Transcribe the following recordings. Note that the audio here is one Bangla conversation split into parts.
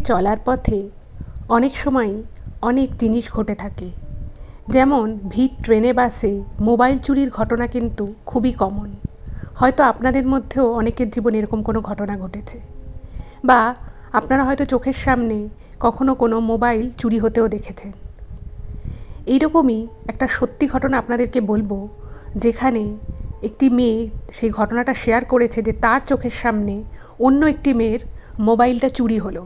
চলার পথে অনেক সময় অনেক জিনিস ঘটে থাকে। যেমন ভিড় ট্রেনে বাসে মোবাইল চুরির ঘটনা কিন্তু খুবই কমন। হয়তো আপনাদের মধ্যেও অনেকের জীবনে এরকম কোনো ঘটনা ঘটেছে, বা আপনারা হয়তো চোখের সামনে কখনো কোনো মোবাইল চুরি হতেও দেখেছেন। এইরকমই একটা সত্যি ঘটনা আপনাদেরকে বলবো, যেখানে একটি মেয়ে সেই ঘটনাটা শেয়ার করেছে যে তার চোখের সামনে অন্য একটি মেয়ের মোবাইলটা চুরি হলো,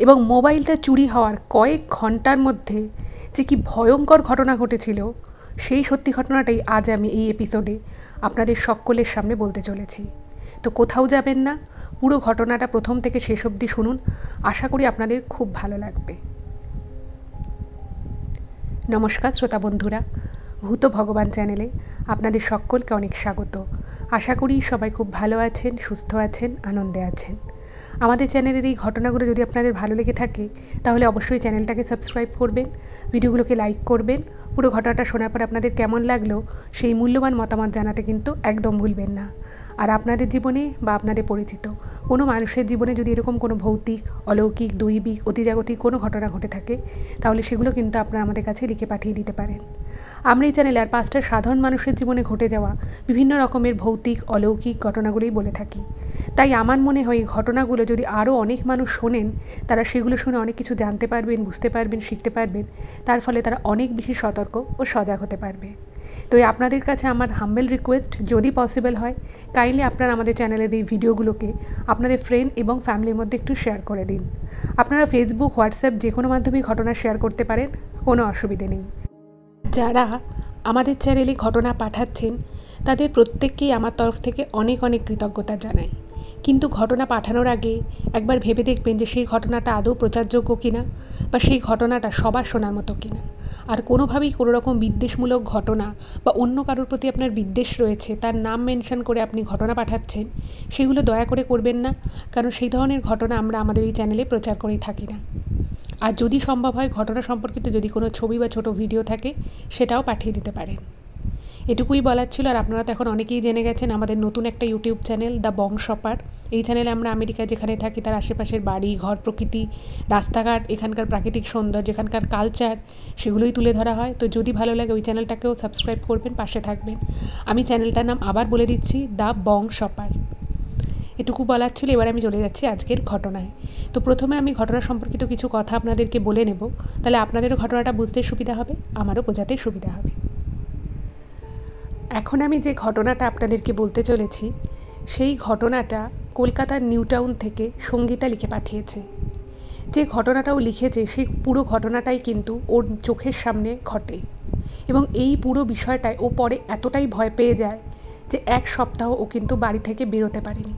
এবং মোবাইলটা চুরি হওয়ার কয়েক ঘন্টার মধ্যে যে কি ভয়ঙ্কর ঘটনা ঘটেছিল, সেই সত্যি ঘটনাটাই আজ আমি এই এপিসোডে আপনাদের সকলের সামনে বলতে চলেছি। তো কোথাও যাবেন না, পুরো ঘটনাটা প্রথম থেকে শেষ অবধি শুনুন। আশা করি আপনাদের খুব ভালো লাগবে। নমস্কার শ্রোতা বন্ধুরা, ভূত ভগবান চ্যানেলে আপনাদের সকলকে অনেক স্বাগত। আশা করি সবাই খুব ভালো আছেন, সুস্থ আছেন, আনন্দে আছেন। আমাদের চ্যানেলের এই ঘটনাগুলো যদি আপনাদের ভালো লেগে থাকে তাহলে অবশ্যই চ্যানেলটাকে সাবস্ক্রাইব করবেন, ভিডিওগুলোকে লাইক করবেন। পুরো ঘটনাটা শোনার পর আপনাদের কেমন লাগলো সেই মূল্যবান মতামত জানাতে কিন্তু একদম ভুলবেন না। আর আপনাদের জীবনে বা আপনাদের পরিচিত কোনো মানুষের জীবনে যদি এরকম কোনো ভৌতিক, অলৌকিক, দৈবিক, অতিজাগতিক কোনো ঘটনা ঘটে থাকে তাহলে সেগুলো কিন্তু আপনারা আমাদের কাছে লিখে পাঠিয়ে দিতে পারেন। আমরা এই চ্যানেলে আর 5টা সাধারণ মানুষের জীবনে ঘটে যাওয়া বিভিন্ন রকমের ভৌতিক, অলৌকিক ঘটনাগুলোই বলে থাকি। তাই আমার মনে হয় এই ঘটনাগুলো যদি আরও অনেক মানুষ শোনেন, তারা সেগুলো শুনে অনেক কিছু জানতে পারবেন, বুঝতে পারবেন, শিখতে পারবেন। তার ফলে তারা অনেক বেশি সতর্ক ও সজাগ হতে পারবে। তো আপনাদের কাছে আমার হাম্বেল রিকোয়েস্ট, যদি পসিবল হয় কাইন্ডলি আপনারা আমাদের চ্যানেলের এই ভিডিওগুলোকে আপনাদের ফ্রেন্ড এবং ফ্যামিলির মধ্যে একটু শেয়ার করে দিন। আপনারা ফেসবুক, হোয়াটসঅ্যাপ যে কোনো মাধ্যমেই ঘটনা শেয়ার করতে পারেন, কোনো অসুবিধে নেই। যারা আমাদের চ্যানেলে ঘটনা পাঠাচ্ছেন তাদের প্রত্যেককেই আমার তরফ থেকে অনেক অনেক কৃতজ্ঞতা জানাই। কিন্তু ঘটনা পাঠানোর আগে একবার ভেবে দেখবেন যে সেই ঘটনাটা আদৌ প্রচারযোগ্য কিনা, বা সেই ঘটনাটা সবার শোনার মতো কিনা। আর কোনোভাবেই কোনো রকম বিদ্বেষমূলক ঘটনা বা অন্য কারোর প্রতি আপনার বিদ্বেষ রয়েছে তার নাম মেনশন করে আপনি ঘটনা পাঠাচ্ছেন, সেগুলো দয়া করে করবেন না, কারণ সেই ধরনের ঘটনা আমরা আমাদের এই চ্যানেলে প্রচার করেই থাকি না। আর যদি সম্ভব হয় ঘটনা সম্পর্কিত যদি কোনো ছবি বা ছোট ভিডিও থাকে সেটাও পাঠিয়ে দিতে পারেন। এটুকুই বলার ছিল। আর আপনারা তো এখন অনেকেই জেনে গেছেন আমাদের নতুন একটা YouTube channel the Bong shopper. এই চ্যানেলে আমরা আমেরিকায় যেখানে থাকি তার আশেপাশের বাড়ি ঘর, প্রকৃতি, রাস্তাঘাট, এখানকার প্রাকৃতিক সৌন্দর্য, এখানকার কালচার, সেগুলোই তুলে ধরা হয়। তো যদি ভালো লাগে ওই চ্যানেলটাকেও সাবস্ক্রাইব করবেন, পাশে থাকবেন। আমি চ্যানেলটার নাম আবার বলে দিচ্ছি, দ্য বং শপার। এটুকু বলার ছিল। এবার আমি চলে যাচ্ছি আজকের ঘটনায়। তো প্রথমে আমি ঘটনা সম্পর্কিত কিছু কথা আপনাদেরকে বলে নেব, তাহলে আপনাদেরও ঘটনাটা বুঝতে সুবিধা হবে, আমারও বোঝাতে সুবিধা হবে। এখন আমি যে ঘটনাটা আপনাদেরকে বলতে চলেছি সেই ঘটনাটা কলকাতার নিউ টাউন থেকে সঙ্গীতা লিখে পাঠিয়েছে। যে ঘটনাটাও লিখেছে সেই পুরো ঘটনাটাই কিন্তু ওর চোখের সামনে ঘটে, এবং এই পুরো বিষয়টায় ও পরে এতটাই ভয় পেয়ে যায় যে 1 সপ্তাহ ও কিন্তু বাড়ি থেকে বেরোতে পারেনি।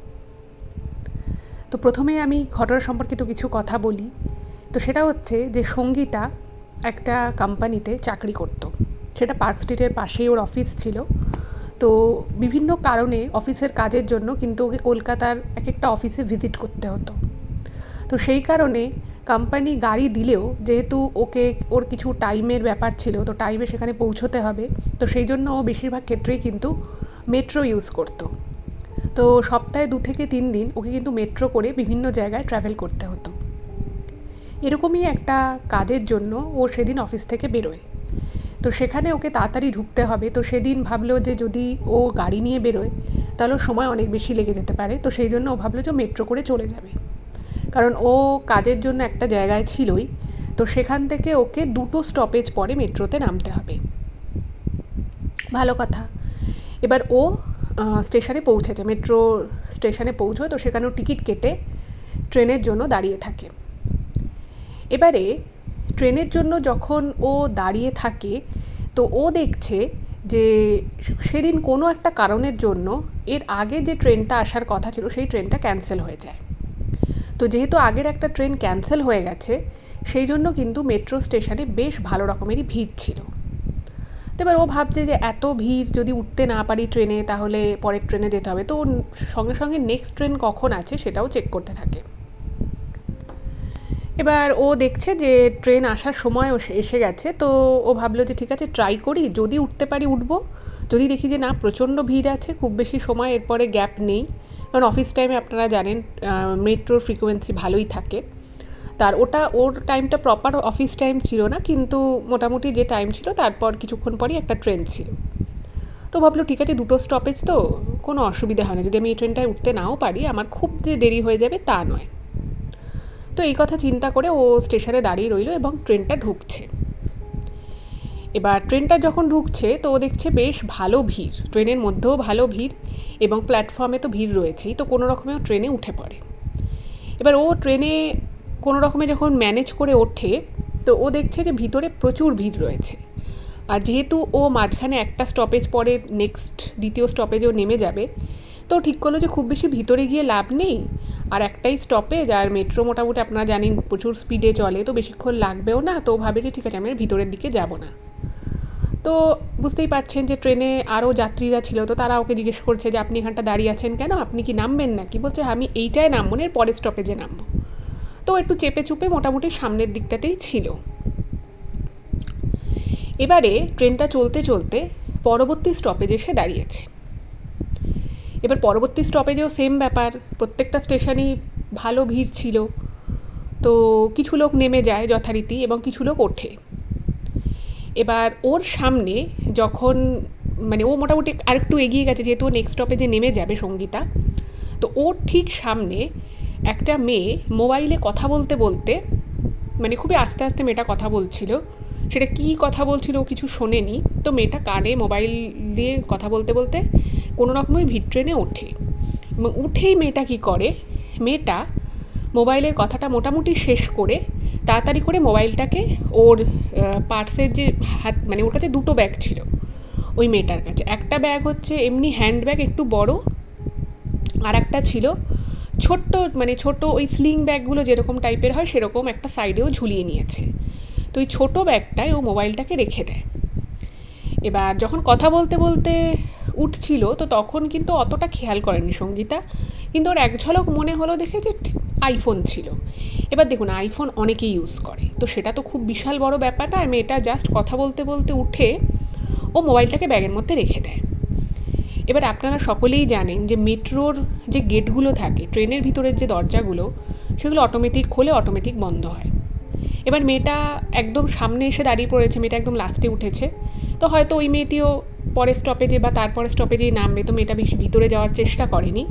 তো প্রথমে আমি ঘটনা সম্পর্কিত কিছু কথা বলি। তো সেটা হচ্ছে যে সঙ্গীতা একটা কোম্পানিতে চাকরি করত, সেটা পার্ক স্ট্রিটের পাশেই ওর অফিস ছিল। তো বিভিন্ন কারণে অফিসের কাজের জন্য কিন্তু ওকে কলকাতার এক একটা অফিসে ভিজিট করতে হতো। তো সেই কারণে কোম্পানি গাড়ি দিলেও যেহেতু ওকে ওর কিছু টাইমের ব্যাপার ছিল, তো টাইমে সেখানে পৌঁছতে হবে, তো সেই জন্য ও বেশিরভাগ ক্ষেত্রেই কিন্তু মেট্রো ইউজ করতো। তো সপ্তাহে 2 থেকে 3 দিন ওকে কিন্তু মেট্রো করে বিভিন্ন জায়গায় ট্রাভেল করতে হতো। এরকমই একটা কাজের জন্য ও সেদিন অফিস থেকে বেরোয়। তো সেখানে ওকে তাড়াতাড়ি ঢুকতে হবে। তো সেদিন ভাবলো যে যদি ও গাড়ি নিয়ে বেরোয় তাহলে সময় অনেক বেশি লেগে যেতে পারে। তো সেই জন্য ও ভাবলো যে মেট্রো করে চলে যাবে, কারণ ও কাজের জন্য একটা জায়গায় ছিলই। তো সেখান থেকে ওকে 2টো স্টপেজ পরে মেট্রোতে নামতে হবে। ভালো কথা। এবার ও স্টেশনে পৌঁছেছে, মেট্রো স্টেশনে পৌঁছয়। তো সেখানেও টিকিট কেটে ট্রেনের জন্য দাঁড়িয়ে থাকে। এবারে ট্রেনের জন্য যখন ও দাঁড়িয়ে থাকে তো ও দেখছে যে সেদিন কোনো একটা কারণের জন্য এর আগে যে ট্রেনটা আসার কথা ছিল সেই ট্রেনটা ক্যান্সেল হয়ে যায়। তো যেহেতু আগের একটা ট্রেন ক্যান্সেল হয়ে গেছে সেই জন্য কিন্তু মেট্রো স্টেশনে বেশ ভালো রকমেরই ভিড় ছিল। এবার ও ভাবছে যে এত ভিড়, যদি উঠতে না পারি ট্রেনে তাহলে পরের ট্রেনে যেতে হবে। তো সঙ্গে সঙ্গে নেক্সট ট্রেন কখন আছে সেটাও চেক করতে থাকে। এবার ও দেখছে যে ট্রেন আসার সময় এসে গেছে। তো ও ভাবলো যে ঠিক আছে, ট্রাই করি, যদি উঠতে পারি উঠবো, যদি দেখি যে না প্রচণ্ড ভিড় আছে, খুব বেশি সময় এরপরে গ্যাপ নেই, কারণ অফিস টাইমে আপনারা জানেন মেট্রোর ফ্রিকোয়েন্সি ভালোই থাকে, তার ওর টাইমটা প্রপার অফিস টাইম ছিল না, কিন্তু মোটামুটি যে টাইম ছিল তারপর কিছুক্ষণ পরই একটা ট্রেন ছিল। তো ভাবলো ঠিক আছে, 2টো স্টপেজ তো, কোনো অসুবিধা হয় না, যদি আমি এই ট্রেনটায় উঠতে নাও পারি আমার খুব যে দেরি হয়ে যাবে তা নয়। তো এই কথা চিন্তা করে ও স্টেশনে দাঁড়িয়ে রইল এবং ট্রেনটা ঢুকছে। এবার ট্রেনটা যখন ঢুকছে তো ও দেখছে বেশ ভালো ভিড়, ট্রেনের মধ্যেও ভালো ভিড় এবং প্ল্যাটফর্মে তো ভিড় রয়েছেই, তো কোনো রকমে ও ট্রেনে উঠে পড়ে। এবার ও ট্রেনে কোনো রকমে যখন ম্যানেজ করে ওঠে তো ও দেখছে যে ভিতরে প্রচুর ভিড় রয়েছে। আর যেহেতু ও মাঝখানে একটা স্টপেজ পরে দ্বিতীয় স্টপেজেও নেমে যাবে, তো ঠিক করলো যে খুব বেশি ভিতরে গিয়ে লাভ নেই, আর একটাই স্টপেজ, আর মেট্রো মোটামুটি আপনারা জানেন প্রচুর স্পিডে চলে, তো বেশিক্ষণ লাগবেও না, তো ভাবে যে ঠিক আছে আমি ভিতরের দিকে যাব না। তো বুঝতেই পারছেন যে ট্রেনে আরও যাত্রীরা ছিল, তো তারা ওকে জিজ্ঞেস করছে যে আপনি এখানটা দাঁড়িয়ে আছেন কেন, আপনি কি নামবেন নাকি? বলছে আমি এইটায় নামবো না, এর পরের স্টপেজে নামবো। তো একটু চেপে চুপে মোটামুটি সামনের দিকটাতেই ছিল। এবারে ট্রেনটা চলতে চলতে পরবর্তী স্টপেজে এসে দাঁড়িয়েছে। এবার পরবর্তী স্টপেজেও সেম ব্যাপার, প্রত্যেকটা স্টেশনেই ভালো ভিড় ছিল। তো কিছু লোক নেমে যায় যথারীতি এবং কিছু লোক ওঠে। এবার ওর সামনে যখন মানে ও মোটামুটি আরেকটু এগিয়ে গেছে, যেহেতু নেক্সট স্টপেজে নেমে যাবে সঙ্গীতা, তো ওর ঠিক সামনে একটা মেয়ে মোবাইলে কথা বলতে বলতে, মানে খুবই আস্তে আস্তে মেয়েটা কথা বলছিল, সেটা কি কথা বলছিল ও কিছু শোনেনি, তো মেয়েটা কানে মোবাইল দিয়ে কথা বলতে বলতে কোনো রকমই ভিড় ট্রেনে ওঠে। এবং উঠেই মেয়েটা কি করে, মেয়েটা মোবাইলের কথাটা মোটামুটি শেষ করে তাড়াতাড়ি করে মোবাইলটাকে ওর পার্সের যে হাত, মানে ওর কাছে 2টো ব্যাগ ছিল ওই মেয়েটার কাছে, একটা ব্যাগ হচ্ছে এমনি হ্যান্ড ব্যাগ একটু বড়, আর একটা ছিল ছোট্ট, মানে ছোট ওই স্লিং ব্যাগগুলো যেরকম টাইপের হয় সেরকম একটা সাইডেও ঝুলিয়ে নিয়েছে। তো ওই ছোটো ব্যাগটায় ও মোবাইলটাকে রেখে দেয়। এবার যখন কথা বলতে বলতে উঠছিল তো তখন কিন্তু অতটা খেয়াল করেনি সঙ্গীতা, কিন্তু ওর এক ঝলক মনে হলো দেখে যে আইফোন ছিল। এবার দেখুন আইফোন অনেকেই ইউজ করে, তো সেটা তো খুব বিশাল বড় ব্যাপার না, মেয়েটা জাস্ট কথা বলতে বলতে উঠে ও মোবাইলটাকে ব্যাগের মধ্যে রেখে দেয়। এবার আপনারা সকলেই জানেন যে মেট্রোর যে গেটগুলো থাকে, ট্রেনের ভিতরের যে দরজাগুলো, সেগুলো অটোমেটিক খোলে অটোমেটিক বন্ধ হয়। এবার মেয়েটা একদম সামনে এসে দাঁড়িয়ে পড়েছে, মেয়েটা একদম লাস্টে উঠেছে, তো হয়তো ওই মেয়েটিও পরের স্টপেজে বা তারপরের স্টপেজেই নামবে, তো মেয়েটা বেশি ভিতরে যাওয়ার চেষ্টা করেনি।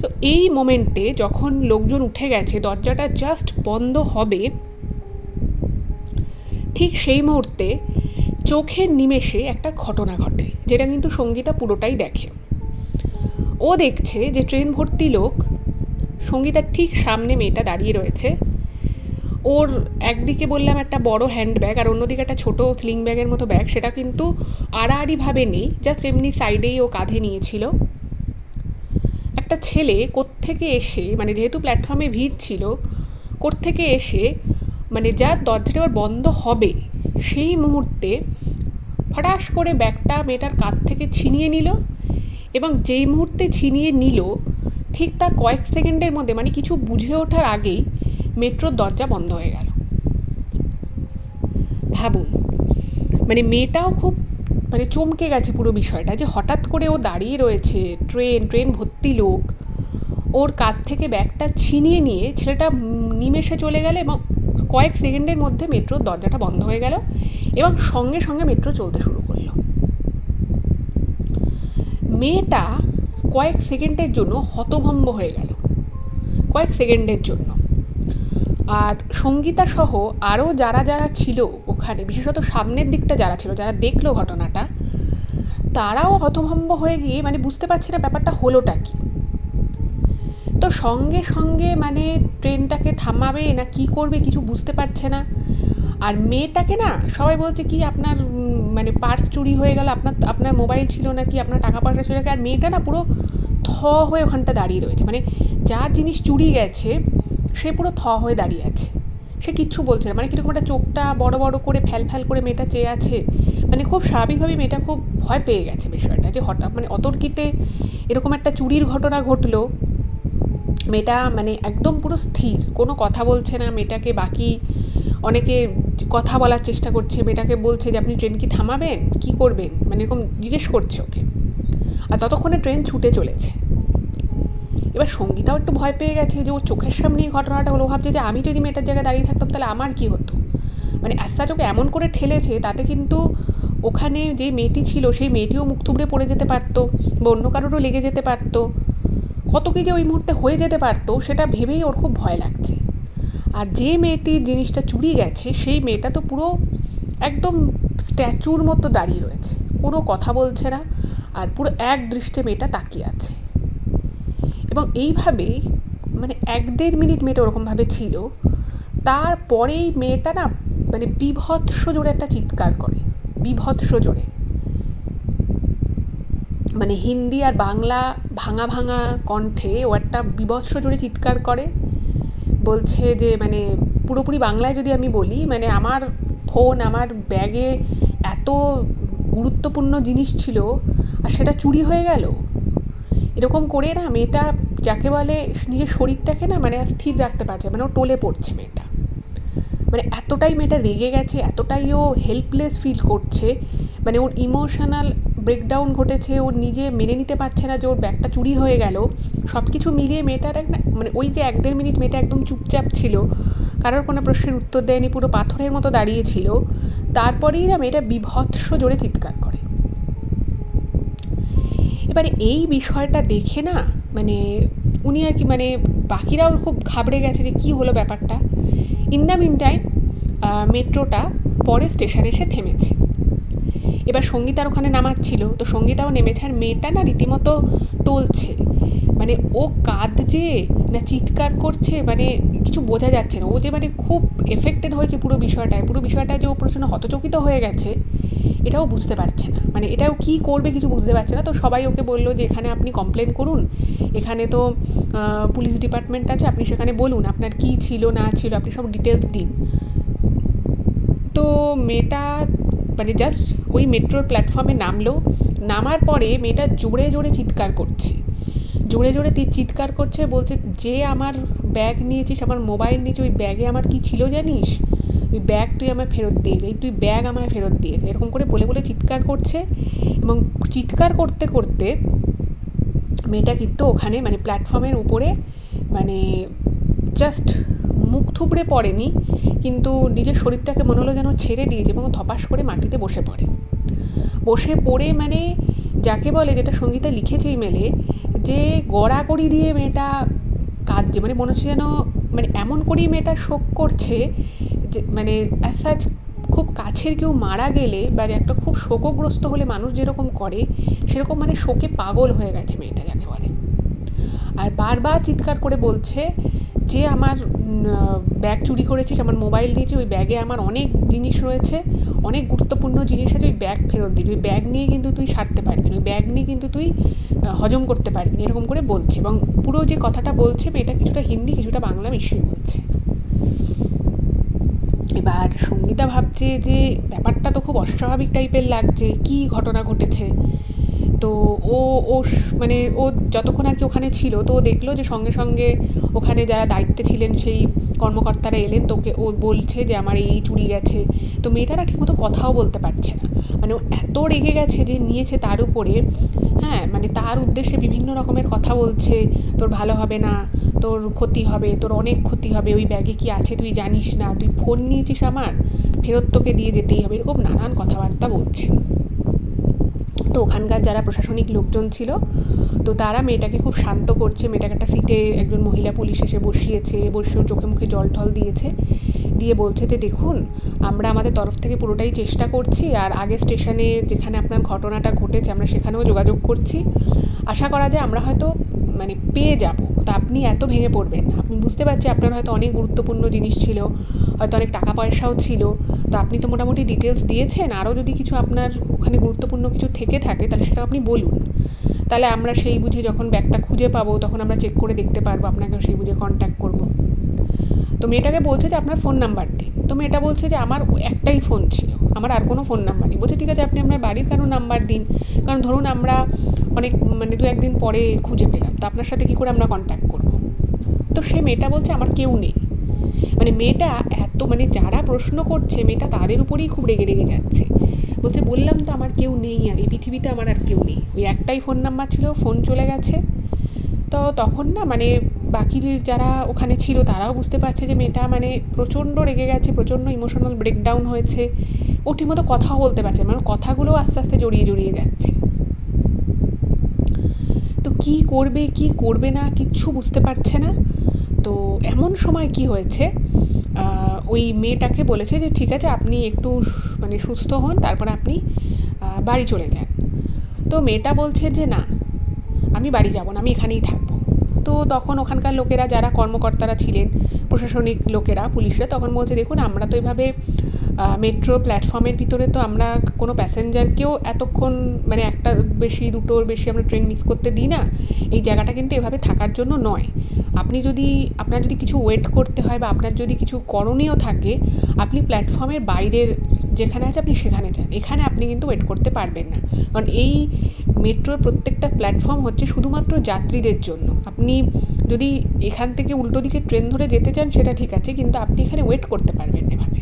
তো এই মোমেন্টে যখন লোকজন উঠে গেছে, দরজাটা জাস্ট বন্ধ হবে, ঠিক সেই মুহূর্তে চোখের নিমেষে একটা ঘটনা ঘটে, যেটা কিন্তু সঙ্গীতা পুরোটাই দেখে। ও দেখছে যে ট্রেন ভর্তি লোক, সঙ্গীতার ঠিক সামনে মেয়েটা দাঁড়িয়ে রয়েছে, ওর একদিকে বললাম একটা বড় হ্যান্ড ব্যাগ আর অন্যদিকে একটা ছোট স্লিং ব্যাগের মতো ব্যাগ, সেটা কিন্তু আড়াআড়িভাবে নেই, জাস্ট এমনি সাইডেই ও কাঁধে নিয়েছিল। একটা ছেলে কোত্থেকে এসে, মানে যেহেতু প্ল্যাটফর্মে ভিড় ছিল, কোত্থেকে এসে মানে যার দরজাটা ওর বন্ধ হবে সেই মুহূর্তে ফটাস করে ব্যাগটা মেয়েটার কাঁধ থেকে ছিনিয়ে নিল, এবং যেই মুহূর্তে ছিনিয়ে নিল ঠিক তার কয়েক সেকেন্ডের মধ্যে, মানে কিছু বুঝে ওঠার আগেই মেট্রোর দরজা বন্ধ হয়ে গেল। ভাবুন, মানে মেয়েটাও খুব মানে চমকে গেছে পুরো বিষয়টা, যে হঠাৎ করে ও দাঁড়িয়ে রয়েছে, ট্রেন ভর্তি লোক, ওর কাঁধ থেকে ব্যাগটা ছিনিয়ে নিয়ে ছেলেটা নিমেষে চলে গেল এবং কয়েক সেকেন্ডের মধ্যে মেট্রোর দরজাটা বন্ধ হয়ে গেল এবং সঙ্গে সঙ্গে মেট্রো চলতে শুরু করলো। মেয়েটা কয়েক সেকেন্ডের জন্য হতভম্ব হয়ে গেল, কয়েক সেকেন্ডের জন্য। আর সঙ্গীতা সহ আরও যারা যারা ছিল ওখানে, বিশেষত সামনের দিকটা যারা ছিল, যারা দেখলো ঘটনাটা, তারাও হতভম্ব হয়ে গিয়ে মানে বুঝতে পারছে না ব্যাপারটা হলোটা কি। তো সঙ্গে সঙ্গে মানে ট্রেনটাকে থামাবে না কি করবে কিছু বুঝতে পারছে না। আর মেয়েটাকে না সবাই বলছে কি আপনার মানে পার্স চুরি হয়ে গেল, আপনার মোবাইল ছিল নাকি, আপনার টাকা পয়সা ছিল নাকি। আর মেয়েটা না পুরো থ হয়ে ওখানটা দাঁড়িয়ে রয়েছে, মানে যার জিনিস চুরি গেছে সে পুরো থ হয়ে দাঁড়িয়ে আছে, সে কিচ্ছু বলছে না, মানে কিরকম একটা চোখটা বড় বড় করে ফ্যাল ফ্যাল করে মেয়েটা চেয়ে আছে, মানে খুব স্বাভাবিকভাবেই মেয়েটা খুব ভয় পেয়ে গেছে বিষয়টা, যে হঠাৎ মানে অতর্কিতে এরকম একটা চুরির ঘটনা ঘটলো। মেয়েটা মানে একদম পুরো স্থির, কোনো কথা বলছে না। মেয়েটাকে বাকি অনেকে কথা বলার চেষ্টা করছে, মেয়েটাকে বলছে যে আপনি ট্রেন কি থামাবেন, কি করবেন, মানে এরকম জিজ্ঞেস করছে ওকে। আর ততক্ষণে ট্রেন ছুটে চলেছে। এবার সঙ্গীতাও একটু ভয় পেয়ে গেছে যে ওর চোখের সামনেই ঘটনাটা হলো, ভাবছে যে আমি যদি মেয়েটার জায়গায় দাঁড়িয়ে থাকতাম তাহলে আমার কি হতো। মানে আস্তা চোখে এমন করে ঠেলেছে, তাতে কিন্তু ওখানে যে মেয়েটি ছিল সেই মেয়েটিও মুখ থুবড়ে পড়ে যেতে পারতো, বা অন্য কারোরও লেগে যেতে পারতো, কত কি যে ওই মুহূর্তে হয়ে যেতে পারতো, সেটা ভেবেই ওর খুব ভয় লাগছে। আর যে মেয়েটির জিনিসটা চুরি গেছে সেই মেয়েটা তো পুরো একদম স্ট্যাচুর মতো দাঁড়িয়ে রয়েছে, কোনো কথা বলছে না, আর পুরো এক দৃষ্টে মেয়েটা তাকিয়ে আছে। এবং এইভাবেই মানে 1-1.5 মিনিট মেয়েটা ওরকমভাবে ছিল। তারপরেই মেয়েটা না মানে বীভৎস জোরে একটা চিৎকার করে, বীভৎস জোরে, মানে হিন্দি আর বাংলা ভাঙা ভাঙা কণ্ঠে ও একটা বীভৎস জোরে চিৎকার করে। বলছে যে মানে পুরোপুরি বাংলায় যদি আমি বলি, মানে আমার ফোন, আমার ব্যাগে এত গুরুত্বপূর্ণ জিনিস ছিল আর সেটা চুরি হয়ে গেল। এরকম করে না মেয়েটা যাকে বলে নিজের শরীরটাকে না মানে স্থির রাখতে পারছে, মানে ও টলে পড়ছে মেয়েটা। মানে এতটাই মেয়েটা রেগে গেছে, এতটাই ও হেল্পলেস ফিল করছে, মানে ওর ইমোশনাল ব্রেকডাউন ঘটেছে, ওর নিজে মেনে নিতে পারছে না যে ওর ব্যাগটা চুরি হয়ে গেল। সব কিছু মিলিয়ে মেয়েটার একটা মানে ওই যে 1-1.5 মিনিট মেয়েটা একদম চুপচাপ ছিল, কারোর কোনো প্রশ্নের উত্তর দেয়নি, পুরো পাথরের মতো দাঁড়িয়েছিল। তারপরেই না মেয়েটা বীভৎস জোরে চিৎকার করে। এবারে এই বিষয়টা দেখে না মানে উনি আর কি মানে বাকিরাও খুব ঘাবড়ে গেছে যে কী হলো ব্যাপারটা। ইন দ্য মিন টাইম মেট্রোটা পরে স্টেশনে এসে থেমেছে। এবার সঙ্গীতার ওখানে নামার ছিল, তো সঙ্গীতাও নেমেছে, আর মেয়েটা না রীতিমতো টলছে, মানে ও কাঁদছে না চিৎকার করছে, মানে কিছু বোঝা যাচ্ছে না। ও যে মানে খুব এফেক্টেড হয়েছে পুরো বিষয়টায় যে ও প্রচণ্ড হতচকিত হয়ে গেছে, এটাও বুঝতে পারছে না, মানে এটাও কি করবে কিছু বুঝতে পারছে না। তো সবাই ওকে বললো যে এখানে আপনি কমপ্লেন করুন, এখানে তো পুলিশ ডিপার্টমেন্ট আছে, আপনি সেখানে বলুন আপনার কি ছিল না ছিল, আপনি সব ডিটেলস দিন। তো মেয়েটা মানে জাস্ট ওই মেট্রোর প্ল্যাটফর্মে নামলো, নামার পরে মেয়েটা জোরে জোরে চিৎকার করছে, জোরে জোরে চিৎকার করছে, বলছে যে আমার ব্যাগ নিয়েছিস, আমার মোবাইল নিয়েছিস, ওই ব্যাগে আমার কি ছিল জানিস, ওই ব্যাগ তুই আমায় ফেরত দিয়ে দে, তুই ব্যাগ আমায় ফেরত দিয়ে দে, এরকম করে বলে বলে চিৎকার করছে। এবং চিৎকার করতে করতে মেয়েটা কিন্তু ওখানে মানে প্ল্যাটফর্মের উপরে মানে জাস্ট মুখ থুবড়ে পড়েনি, কিন্তু নিজের শরীরটাকে মনে হলো যেন ছেড়ে দিয়েছে, এবং ধপাস করে মাটিতে বসে পড়ে। বসে পড়ে মানে যাকে বলে, যেটা সঙ্গীতা লিখেছে ইমেলে, যে গড়াগড়ি দিয়ে মেয়েটা কাঁদছে, মানে মনে হচ্ছে যেন মানে এমন করেই মেয়েটা শোক করছে যে মানে অ্যাজ সাচ খুব কাছের কেউ মারা গেলে বা একটা খুব শোকগ্রস্ত হলে মানুষ যেরকম করে, সেরকম মানে শোকে পাগল হয়ে গেছে মেয়েটা যাকে বলে। আর বারবার চিৎকার করে বলছে যে আমার ব্যাগ চুরি করেছিস, আমার মোবাইল নিয়েছিস, ওই ব্যাগে আমার অনেক জিনিস রয়েছে, অনেক গুরুত্বপূর্ণ জিনিস আছে, ওই ব্যাগ ফেরত দিস, ওই ব্যাগ নিয়ে কিন্তু তুই সারতে পারবি না, ওই ব্যাগ নিয়ে কিন্তু তুই হজম করতে পারবি না, এরকম করে বলছে। এবং পুরো যে কথাটা বলছে মেয়েটা কিছুটা হিন্দি কিছুটা বাংলা মিশিয়ে বলছে। এবার সঙ্গীতা ভাবছে যে ব্যাপারটা তো খুব অস্বাভাবিক টাইপের লাগছে, কি ঘটনা ঘটেছে। তো ও মানে ও যতক্ষণ আর কি ওখানে ছিল, তো ও দেখলো যে সঙ্গে সঙ্গে ওখানে যারা দায়িত্বে ছিলেন সেই কর্মকর্তারা এলেন, তোকে ও বলছে যে আমার এই চুরি গেছে। তো মেয়েটা না ঠিকমতো কথাও বলতে পারছে না, মানে ও এত রেগে গেছে যে নিয়েছে তার উপরে, হ্যাঁ মানে তার উদ্দেশ্যে বিভিন্ন রকমের কথা বলছে, তোর ভালো হবে না, তোর ক্ষতি হবে, তোর অনেক ক্ষতি হবে, ওই ব্যাগে কি আছে তুই জানিস না, তুই ফোন নিয়েছিস আমার, ফেরত তোকে দিয়ে যেতেই হবে, এরকম নানান কথাবার্তা বলছে। তো ওখানকার যারা প্রশাসনিক লোকজন ছিল, তো তারা মেয়েটাকে খুব শান্ত করছে, মেয়েটাকে একটা সিটে একজন মহিলা পুলিশ এসে বসিয়েছে, বসে চোখে মুখে জল টল দিয়েছে, দিয়ে বলছে যে দেখুন আমরা আমাদের তরফ থেকে পুরোটাই চেষ্টা করছি, আর আগের স্টেশনে যেখানে আপনার ঘটনাটা ঘটেছে আমরা সেখানেও যোগাযোগ করছি, আশা করা যায় আমরা হয়তো মানে পেয়ে যাব, তা আপনি এত ভেঙে পড়বেন না, আপনি বুঝতে পারছি আপনার হয়তো অনেক গুরুত্বপূর্ণ জিনিস ছিল, হয়তো অনেক টাকা পয়সাও ছিল, তো আপনি তো মোটামুটি ডিটেলস দিয়েছেন, আরও যদি কিছু আপনার ওখানে গুরুত্বপূর্ণ কিছু থেকে থাকে তাহলে সেটা আপনি বলুন, তাহলে আমরা সেই বুঝে যখন ব্যাগটা খুঁজে পাবো তখন আমরা চেক করে দেখতে পারবো, আপনাকে সেই বুঝে কন্ট্যাক্ট করবো। তো মেয়েটাকে বলছে যে আপনার ফোন নাম্বার দিন, তো মেয়েটা বলছে যে আমার একটাই ফোন ছিল, আমার আর কোনো ফোন নাম্বার নেই। বলছে ঠিক আছে আপনি আপনার বাড়ির কারো নাম্বার দিন, কারণ ধরুন আমরা অনেক মানে 2-1 দিন পরে খুঁজে পেলাম, তো আপনার সাথে কী করে আমরা কন্ট্যাক্ট করবো। তো সে মেয়েটা বলছে আমার কেউ নেই, মানে মেয়েটা এত মানে যারা প্রশ্ন করছে মেয়েটা তাদের উপরেই খুব রেগে রেগে যাচ্ছে, বলছে বললাম তো আমার কেউ নেই, আর এই পৃথিবীতে আমার আর কেউ নেই, ওই একটাই ফোন নাম্বার ছিল, ফোন চলে গেছে। তো তখন না মানে বাকি যারা ওখানে ছিল তারাও বুঝতে পারছে যে মেয়েটা মানে প্রচণ্ড রেগে গেছে, প্রচণ্ড ইমোশনাল ব্রেকডাউন হয়েছে, ও ঠিকমতো কথাও বলতে পারছে, মানে কথাগুলো আস্তে আস্তে জড়িয়ে জড়িয়ে যাচ্ছে। তো কি করবে কি করবে না কিচ্ছু বুঝতে পারছে না। তো এমন সময় কি হয়েছে, ওই মেয়েটাকে বলেছে যে ঠিক আছে আপনি একটু মানে সুস্থ হন, তারপরে আপনি বাড়ি চলে যান। তো মেয়েটা বলছে যে না, আমি বাড়ি যাব না, আমি এখানেই থাকবো। তো তখন ওখানকার লোকেরা, যারা কর্মকর্তারা ছিলেন, প্রশাসনিক লোকেরা, পুলিশরা, তখন বলছে দেখুন আমরা তো এভাবে মেট্রো প্ল্যাটফর্মের ভিতরে তো আমরা কোনো প্যাসেঞ্জারকেও এতক্ষণ মানে একটা বেশি দুটোর বেশি আমরা ট্রেন মিস করতে দিই না, এই জায়গাটা কিন্তু এভাবে থাকার জন্য নয়। আপনার যদি কিছু ওয়েট করতে হয় বা আপনার যদি কিছু করণীয় থাকে, আপনি প্ল্যাটফর্মের বাইরের যেখানে আছে আপনি সেখানে যান, এখানে আপনি কিন্তু ওয়েট করতে পারবেন না। কারণ এই মেট্রোর প্রত্যেকটা প্ল্যাটফর্ম হচ্ছে শুধুমাত্র যাত্রীদের জন্য। আপনি যদি এখান থেকে উল্টো দিকে ট্রেন ধরে যেতে চান সেটা ঠিক আছে, কিন্তু আপনি এখানে ওয়েট করতে পারবেন না এভাবে।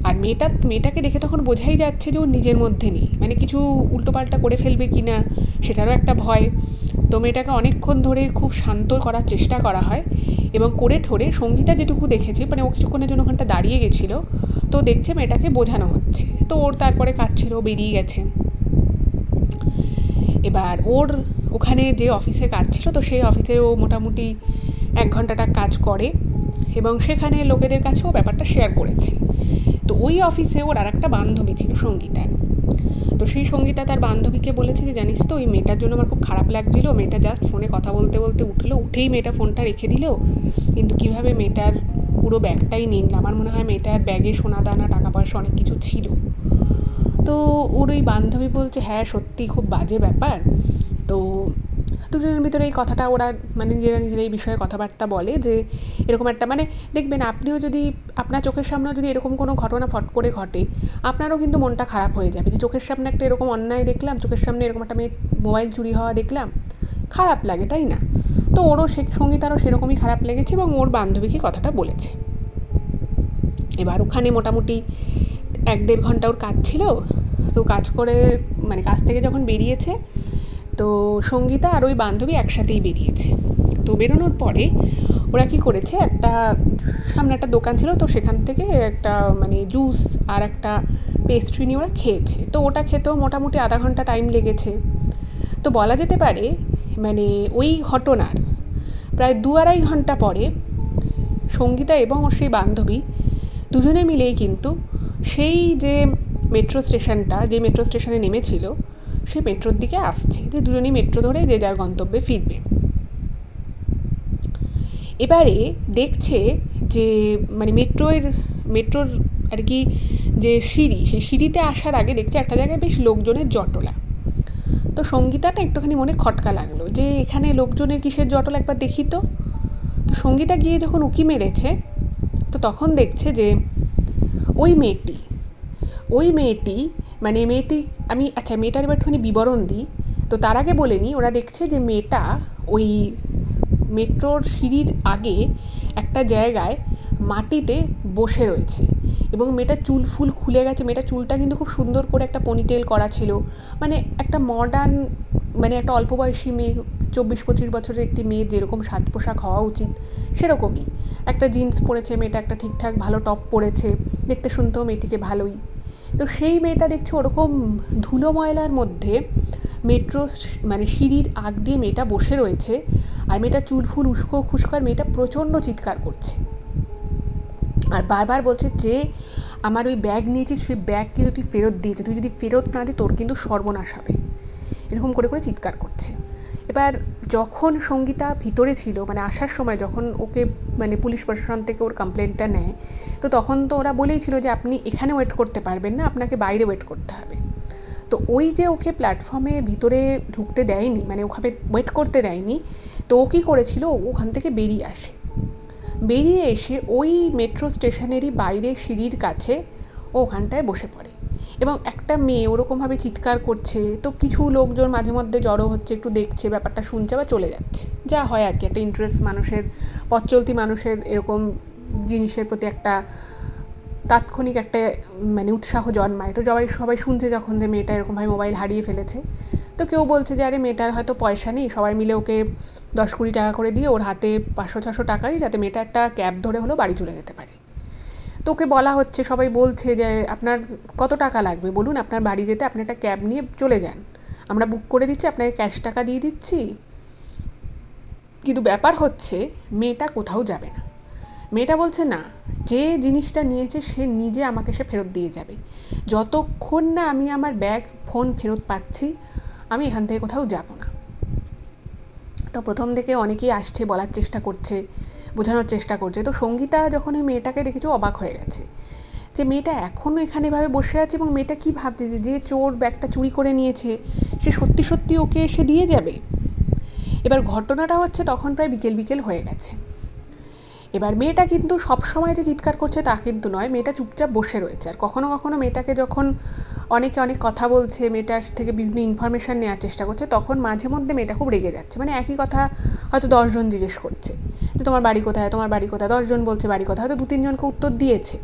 আর মেয়েটাকে দেখে তখন বোঝাই যাচ্ছে যে ও নিজের মধ্যে নেই, মানে কিছু উল্টোপাল্টা করে ফেলবে কি না সেটারও একটা ভয়। তো মেয়েটাকে অনেকক্ষণ ধরে খুব শান্ত করার চেষ্টা করা হয়, এবং করে ঠোরে সঙ্গীতা যেটুকু দেখেছে, মানে ও কিছুক্ষণের জন্য ওখানটা দাঁড়িয়ে গেছিলো, তো দেখছে মেয়েটাকে বোঝানো হচ্ছে, তো ওর তারপরে কাজ ছিল, বেরিয়ে গেছে। এবার ওর ওখানে যে অফিসে কাজ ছিল, তো সেই অফিসে ও মোটামুটি 1 ঘন্টাটা কাজ করে, এবং সেখানে লোকেদের কাছেও ব্যাপারটা শেয়ার করেছে। তো ওই অফিসে ওর আর একটা বান্ধবী ছিল, সঙ্গীতা। তো সেই সঙ্গীতা তার বান্ধবীকে বলেছে যে জানিস তো ওই মেয়েটার জন্য আমার খুব খারাপ লাগছিল, মেয়েটা জাস্ট ফোনে কথা বলতে বলতে উঠেই মেয়েটা ফোনটা রেখে দিল, কিন্তু কিভাবে মেয়েটার পুরো ব্যাগটাই নিন। আমার মনে হয় মেয়েটার ব্যাগে সোনা দানা টাকা পয়সা অনেক কিছু ছিল। তো ওর ওই বান্ধবী বলছে হ্যাঁ সত্যি খুব বাজে ব্যাপার। তো দুজনের ভিতরে এই কথাটা ওরা মানে নিজেরা এই বিষয়ে কথাবার্তা বলে যে এরকম একটা মানে দেখবেন আপনিও যদি আপনার চোখের সামনেও যদি এরকম কোনো ঘটনা ফট করে ঘটে, আপনারও কিন্তু মনটা খারাপ হয়ে যাবে যে চোখের সামনে একটা এরকম অন্যায় দেখলাম, চোখের সামনে এরকম একটা মেয়ে মোবাইল চুরি হওয়া দেখলাম, খারাপ লাগে তাই না? তো ওরও সঙ্গীতারও সেরকমই খারাপ লেগেছে এবং ওর বান্ধবীকে কথাটা বলেছে। এবার ওখানে মোটামুটি 1-1.5 ঘন্টা ওর কাজ ছিল। তো কাজ করে মানে কাজ থেকে যখন বেরিয়েছে, তো সঙ্গীতা আর ওই বান্ধবী একসাথেই বেরিয়েছে। তো বেরোনোর পরে ওরা কি করেছে, একটা সামনে একটা দোকান ছিল, তো সেখান থেকে একটা মানে জুস আর একটা পেস্ট্রি নিয়ে ওরা খেয়েছে। তো ওটা খেতেও মোটামুটি আধা ঘন্টা টাইম লেগেছে। তো বলা যেতে পারে মানে ওই ঘটনার প্রায় 2-2.5 ঘন্টা পরে সঙ্গীতা এবং ওর সেই বান্ধবী দুজনে মিলেই কিন্তু সেই যে মেট্রো স্টেশনে নেমেছিল সে মেট্রোর দিকে আসছে, যে দুজনেই মেট্রো ধরে যে যার গন্তব্যে ফিরবে। এবারে দেখছে যে মানে মেট্রোর আর কি যে সিঁড়ি, সেই সিঁড়িতে আসার আগে দেখছে একটা জায়গায় বেশ লোকজনের জটলা। তো সঙ্গীতাটা একটুখানি মনে খটকা লাগলো যে এখানে লোকজনের কিসের জটলা, একবার দেখি তো। তো সঙ্গীতা গিয়ে যখন উঁকি মেরেছে, তো তখন দেখছে যে ওই মেয়েটি মানে মেয়েটার এবার একটুখানি বিবরণ দিই। তো তার আগে বলে নিই, ওরা দেখছে যে মেয়েটা ওই মেট্রোর সিঁড়ির আগে একটা জায়গায় মাটিতে বসে রয়েছে, এবং মেয়েটার চুল ফুল খুলে গেছে। মেয়েটার চুলটা কিন্তু খুব সুন্দর করে একটা পনিটেল করা ছিল, মানে একটা মডার্ন মানে একটা অল্প বয়সী মেয়ে, 24-25 বছরের একটি মেয়ের যেরকম সাজ পোশাক হওয়া উচিত সেরকমই একটা জিন্স পরেছে মেয়েটা, একটা ঠিকঠাক ভালো টপ পরেছে, দেখতে শুনতেও মেয়েটিকে ভালোই। তো সেই মেয়েটা দেখছে ওরকম ধুলো ময়লার মধ্যে মেট্রো মানে সিঁড়ির আগ দিয়ে মেয়েটা বসে রয়েছে, আর মেয়েটা চুল ফুল উস্কো খুস্কো, আর মেয়েটা প্রচণ্ড চিৎকার করছে আর বারবার বলছে যে আমার ওই ব্যাগ নিয়েছিস, সেই ব্যাগ কিন্তু তুই ফেরত দিয়েছে, তুই যদি ফেরত না দিই তোর কিন্তু সর্বনাশ হবে, এরকম করে করে চিৎকার করছে। এবার যখন সঙ্গীতা ভিতরে ছিল মানে আসার সময় যখন ওকে মানে পুলিশ প্রশাসন থেকে ওর কমপ্লেনটা নেয়, তো তখন তো ওরা বলেই ছিল যে আপনি এখানে ওয়েট করতে পারবেন না, আপনাকে বাইরে ওয়েট করতে হবে। তো ওই যে ওকে প্ল্যাটফর্মে ভিতরে ঢুকতে দেয়নি, মানে ওখানে ওয়েট করতে দেয়নি, তো ও কী করেছিল, ওখান থেকে বেরিয়ে এসে ওই মেট্রো স্টেশনেরই বাইরে সিঁড়ির কাছে ও ওখানটায় বসে পড়ে, এবং একটা মেয়ে ওরকমভাবে চিৎকার করছে। তো কিছু লোকজন মাঝে মধ্যে জড়ো হচ্ছে, একটু দেখছে, ব্যাপারটা শুনছে বা চলে যাচ্ছে, যা হয় আর কি, একটা ইন্টারেস্ট মানুষের, পথ চলতি মানুষের এরকম জিনিসের প্রতি একটা তাৎক্ষণিক একটা মানে উৎসাহ জন্মায়। তো সবাই শুনছে যখন যে মেয়েটা এরকমভাবে মোবাইল হারিয়ে ফেলেছে, তো কেউ বলছে যে আরে মেয়েটার হয়তো পয়সা নেই, সবাই মিলে ওকে 10-20 টাকা করে দিয়ে ওর হাতে 500-600 টাকাই, যাতে মেয়েটা একটা ক্যাব ধরে হলেও বাড়ি চলে যেতে পারে। তো ওকে বলা হচ্ছে, সবাই বলছে যে আপনার কত টাকা লাগবে বলুন, আপনার বাড়ি যেতে আপনি একটা ক্যাব নিয়ে চলে যান, আমরা বুক করে দিচ্ছি, আপনাকে ক্যাশ টাকা দিয়ে দিচ্ছি। কিন্তু ব্যাপার হচ্ছে মেয়েটা কোথাও যাবে না। মেয়েটা বলছে না, যে জিনিসটা নিয়েছে সে নিজে আমাকে সে ফেরত দিয়ে যাবে, যতক্ষণ না আমি আমার ব্যাগ ফোন ফেরত পাচ্ছি আমি এখান থেকে কোথাও যাব না। তো প্রথম থেকে অনেকেই আসছে, বলার চেষ্টা করছে, বোঝানোর চেষ্টা করছে। তো সঙ্গীতা যখন ওই মেয়েটাকে দেখেছে অবাক হয়ে গেছে যে মেয়েটা এখনও এখানে এভাবে বসে আছে, এবং মেয়েটা কি ভাবছে যে চোর ব্যাগটা চুরি করে নিয়েছে সে সত্যি সত্যি ওকে এসে দিয়ে যাবে। এবার ঘটনাটা হচ্ছে তখন প্রায় বিকেল বিকেল হয়ে গেছে। এবার মেয়েটা কিন্তু সবসময় যে চিৎকার করছে তা কিন্তু নয়, মেয়েটা চুপচাপ বসে রয়েছে। আর কখনো কখনো মেয়েটাকে যখন অনেকে অনেক কথা বলছে, মেয়েটার থেকে বিভিন্ন ইনফরমেশন নেওয়ার চেষ্টা করছে, তখন মাঝে মধ্যে মেয়েটা খুব রেগে যাচ্ছে। মানে একই কথা হয়তো 10 জন জিজ্ঞেস করছে যে তোমার বাড়ি কোথায়, তোমার বাড়ি কোথায়, 10 জন বলছে বাড়ি কোথায়, হয়তো 2-3 জনকে উত্তর দিয়েছে,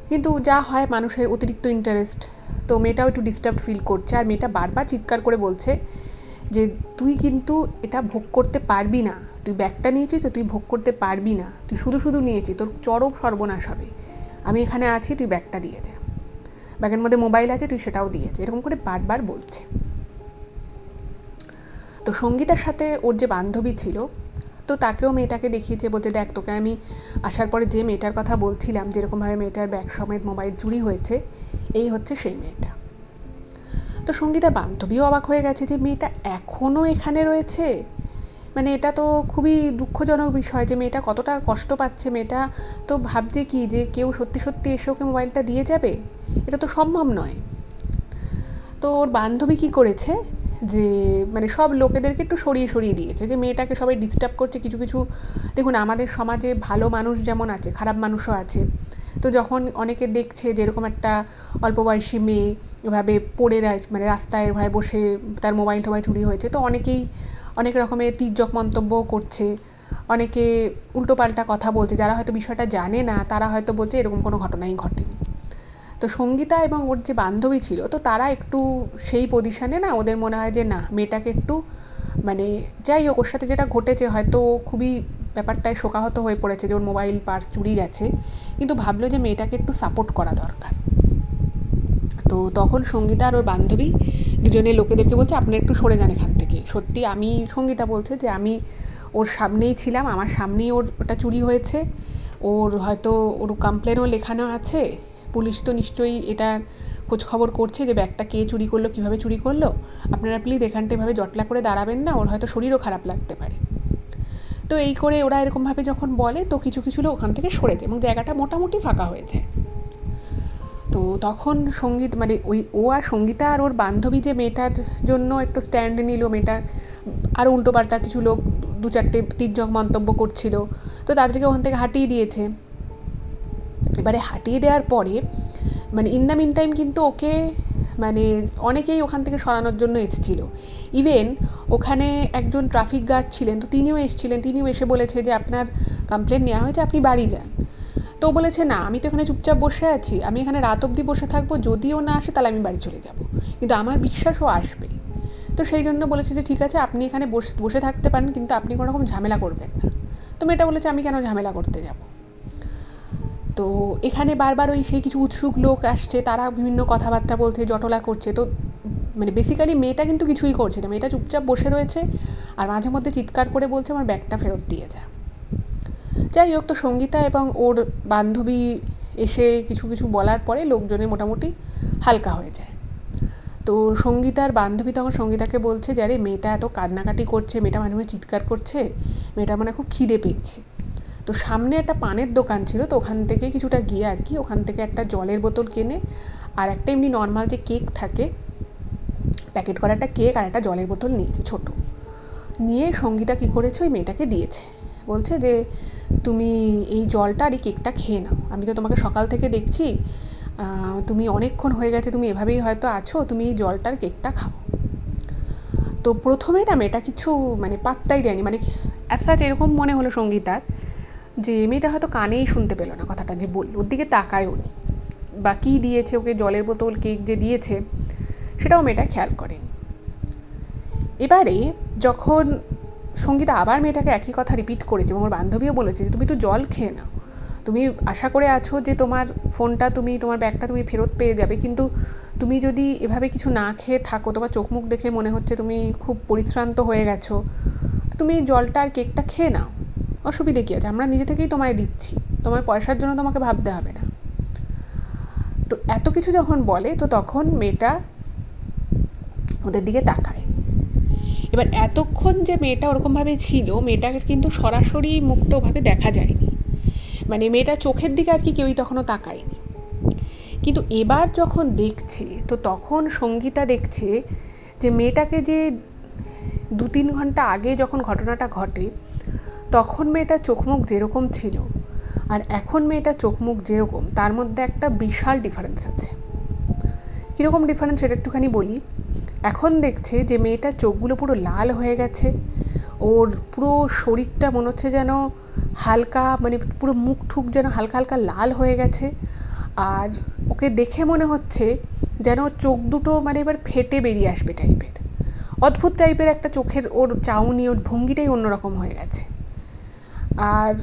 কিন্তু যা হয় মানুষের অতিরিক্ত ইন্টারেস্ট, তো মেয়েটাও একটু ডিস্টার্বড ফিল করছে। আর মেয়েটা বারবার চিৎকার করে বলছে যে তুই কিন্তু এটা ভোগ করতে পারবি না, তুই ব্যাগটা নিয়েছিস তো তুই ভোগ করতে পারবি না, তুই শুধু শুধু নিয়েছিস, তোর চরম সর্বনাশ হবে, আমি এখানে আছি, তুই ব্যাগটা দিয়ে যা, ব্যাগের মধ্যে মোবাইল আছে তুই সেটাও দিয়ে যা, এরকম করে বারবার বলছে। তো সঙ্গীতার সাথে ওর যে বান্ধবী ছিল, তো তাকেও মেয়েটাকে দেখিয়েছে, বলতে দেখ তোকে আমি আসার পরে যে মেয়েটার কথা বলছিলাম, যেরকমভাবে মেয়েটার ব্যাগ সমেত মোবাইল চুরি হয়েছে, এই হচ্ছে সেই মেয়েটা। তো সঙ্গীতার বান্ধবীও অবাক হয়ে গেছে যে মেয়েটা এখনও এখানে রয়েছে। মানে এটা তো খুবই দুঃখজনক বিষয় যে মেয়েটা কতটা কষ্ট পাচ্ছে। মেয়েটা তো ভাবছে কি যে কেউ সত্যি সত্যি এসে ওকে মোবাইলটা দিয়ে যাবে, এটা তো সম্ভব নয়। তো ওর বান্ধবী কি করেছে যে মানে সব লোকেদেরকে একটু সরিয়ে সরিয়ে দিয়েছে, যে মেয়েটাকে সবাই ডিস্টার্ব করছে। কিছু কিছু দেখুন, আমাদের সমাজে ভালো মানুষ যেমন আছে, খারাপ মানুষও আছে। তো যখন অনেকে দেখছে যে এরকম একটা অল্প বয়সী মেয়ে এভাবে পড়ে মানে রাস্তায় এভাবে বসে তার মোবাইল টোবাইল চুরি হয়েছে, তো অনেকেই অনেক রকমের তির্যক মন্তব্য করছে, অনেকে উল্টোপাল্টা কথা বলছে। যারা হয়তো বিষয়টা জানে না তারা হয়তো বলছে এরকম কোনো ঘটনাই ঘটেনি। তো সঙ্গীতা এবং ওর যে বান্ধবী ছিল, তো তারা একটু সেই পজিশনে না, ওদের মনে হয় যে না, মেয়েটাকে একটু মানে যাই হোক ওর সাথে যেটা ঘটেছে হয়তো খুবই ব্যাপারটায় শোকাহত হয়ে পড়েছে যে ওর মোবাইল পার্স চুরি গেছে, কিন্তু ভাবলো যে মেয়েটাকে একটু সাপোর্ট করা দরকার। তো তখন সঙ্গীতা আর ওর বান্ধবী দুজনে লোকেদেরকে বলছে আপনারা একটু সরে যান এখান থেকে। সত্যি আমি, সঙ্গীতা বলছে যে আমি ওর সামনেই ছিলাম, আমার সামনেই ওটা চুরি হয়েছে, ওর হয়তো ওর কমপ্লেনও লেখানো আছে, পুলিশ তো নিশ্চয়ই এটা খোঁজ খবর করছে যে ব্যাগটা কে চুরি করলো, কীভাবে চুরি করলো, আপনারা প্লিজ এখানটা এভাবে জটলা করে দাঁড়াবেন না, ওর হয়তো শরীরও খারাপ লাগতে পারে। তো এই করে ওরা এরকমভাবে যখন বলে, তো কিছু কিছু লোক ওখান থেকে সরে যায় এবং জায়গাটা মোটামুটি ফাঁকা হয়ে যায়। তো তখন সঙ্গীত মানে ও আর সঙ্গীতা আর ওর বান্ধবী যে মেয়েটার জন্য একটু স্ট্যান্ড নিল, মেয়েটার আরও উল্টোপাল্টা কিছু লোক 2-4টে তির্যক মন্তব্য করছিল, তো তাদেরকে ওখান থেকে হাঁটিয়ে দিয়েছে। এবারে হাঁটিয়ে দেওয়ার পরে মানে ইন দ্য মিন টাইম কিন্তু ওকে মানে অনেকেই ওখান থেকে সরানোর জন্য এসেছিল। ইভেন ওখানে একজন ট্রাফিক গার্ড ছিলেন, তো তিনিও এসেছিলেন, তিনিও এসে বলেছে যে আপনার কমপ্লেন নেওয়া হয়েছে, আপনি বাড়ি যান। তো বলেছে না, আমি তো এখানে চুপচাপ বসে আছি, আমি এখানে রাত অবধি বসে থাকবো, যদিও না আসে তাহলে আমি বাড়ি চলে যাব, কিন্তু আমার বিশ্বাস ও আসবে। তো সেই জন্য বলেছে যে ঠিক আছে আপনি এখানে বসে থাকতে পারেন, কিন্তু আপনি কোনো রকম ঝামেলা করবেন না। তো মেয়েটা বলেছে আমি কেন ঝামেলা করতে যাব। তো এখানে বারবার ওই সেই কিছু উৎসুক লোক আসছে, তারা বিভিন্ন কথাবার্তা বলছে, জটলা করছে। তো মানে বেসিক্যালি মেয়েটা কিন্তু কিছুই করছে না, মেয়েটা চুপচাপ বসে রয়েছে আর মাঝে মধ্যে চিৎকার করে বলছে আমার ব্যাগটা ফেরত দিয়ে যা। যাই হোক, তো সঙ্গীতা এবং ওর বান্ধবী এসে কিছু কিছু বলার পরে লোকজনের মোটামুটি হালকা হয়ে যায়। তো সঙ্গীতার বান্ধবী তখন সঙ্গীতাকে বলছে যে আরে মেয়েটা এত কান্নাকাটি করছে, মেয়েটা মাঝে মাঝে চিৎকার করছে, মেয়েটার মানে খুব খিদে পেয়েছে। তো সামনে একটা পানের দোকান ছিল, তো ওখান থেকে কিছুটা গিয়ে আর কি ওখান থেকে একটা জলের বোতল কিনে আর একটা এমনি নর্মাল যে কেক থাকে প্যাকেট করা একটা কেক আর একটা জলের বোতল নিয়েছে ছোট, নিয়ে সঙ্গীতা কী করেছে ওই মেয়েটাকে দিয়েছে। বলছে যে তুমি এই জলটা আর এই কেকটা খেয়ে নাও, আমি তো তোমাকে সকাল থেকে দেখছি, তুমি অনেকক্ষণ হয়ে গেছে তুমি এভাবেই হয়তো আছো, তুমি এই জলটার কেকটা খাও। তো প্রথমে না মেয়েটা কিছু মানে পাত্তাই দেয়নি, মানে অ্যাজ সাচ এরকম মনে হলো সঙ্গীতার যে মেয়েটা হয়তো কানেই শুনতে পেল না কথাটা যে বলল, ওর দিকে তাকায়ও নি, বা কী দিয়েছে ওকে, জলের বোতল কেক যে দিয়েছে সেটাও মেয়েটা খেয়াল করেনি। এবারে যখন সঙ্গীতা আবার মেয়েটাকে একই কথা রিপিট করেছে এবং ওর বান্ধবীও বলেছে যে তুমি একটু জল খেয়ে নাও, তুমি আশা করে আছো যে তোমার ফোনটা তোমার ব্যাগটা তুমি ফেরত পেয়ে যাবে, কিন্তু তুমি যদি এভাবে কিছু না খেয়ে থাকো, তোমার চোখ মুখ দেখে মনে হচ্ছে তুমি খুব পরিশ্রান্ত হয়ে গেছো, তুমি জলটা আর কেকটা খেয়ে নাও, অসুবিধে কী আছে, আমরা নিজে থেকেই তোমায় দিচ্ছি, তোমার পয়সার জন্য তোমাকে ভাবতে হবে না। তো এত কিছু যখন বলে তো তখন মেয়েটা ওদের দিকে তাকায়। এবার এতক্ষণ যে মেয়েটা ওরকমভাবে ছিল, মেয়েটাকে কিন্তু সরাসরি মুক্তভাবে দেখা যায়নি, মানে মেয়েটা চোখের দিকে আর কি কেউই তখনও তাকায়নি। কিন্তু এবার যখন দেখছে তো তখন সঙ্গীতা দেখছে যে মেয়েটাকে যে 2-3 ঘন্টা আগে যখন ঘটনাটা ঘটে তখন মেয়েটার চোখ মুখ যেরকম ছিল আর এখন মেয়েটার চোখ মুখ যেরকম, তার মধ্যে একটা বিশাল ডিফারেন্স আছে। কীরকম ডিফারেন্স সেটা একটুখানি বলি। এখন দেখছে যে মেয়েটার চোখগুলো পুরো লাল হয়ে গেছে, ওর পুরো শরীরটা মনে হচ্ছে যেন হালকা, মানে পুরো মুখ ঠুক যেন হালকা হালকা লাল হয়ে গেছে, আর ওকে দেখে মনে হচ্ছে যেন চোখ দুটো মানে এবার ফেটে বেরিয়ে আসবে টাইপের, অদ্ভুত টাইপের একটা চোখের ওর চাউনি, ওর ভঙ্গিটাই অন্যরকম হয়ে গেছে। আর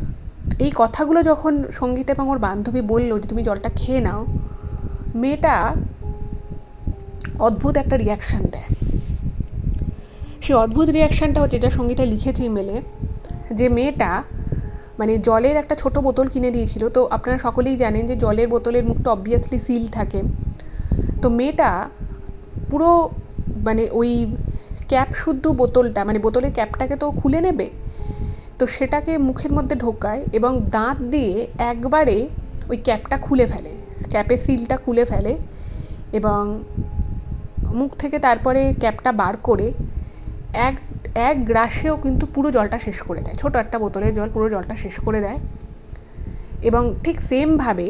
এই কথাগুলো যখন সঙ্গীতা এবং ওর বান্ধবী বলল যে তুমি জলটা খেয়ে নাও, মেয়েটা অদ্ভুত একটা রিয়াকশান দেয়। সেই অদ্ভুত রিয়াকশানটা হচ্ছে, যেটা সঙ্গীতা লিখেছে ইমেলে, যে মেয়েটা মানে জলের একটা ছোট বোতল কিনে দিয়েছিল, তো আপনারা সকলেই জানেন যে জলের বোতলের মুখটা অবভিয়াসলি সিল থাকে, তো মেয়েটা পুরো মানে ওই ক্যাপ শুদ্ধ বোতলটা, মানে বোতলের ক্যাপটাকে তো খুলে নেবে, তো সেটাকে মুখের মধ্যে ঢোকায় এবং দাঁত দিয়ে একবারে ওই ক্যাপটা খুলে ফেলে, ক্যাপের সিলটা খুলে ফেলে এবং মুখ থেকে তারপরে ক্যাপটা বার করে এক গ্রাসেও কিন্তু পুরো জলটা শেষ করে দেয়, ছোট একটা বোতলের জল পুরো জলটা শেষ করে দেয়। এবং ঠিক সেমভাবে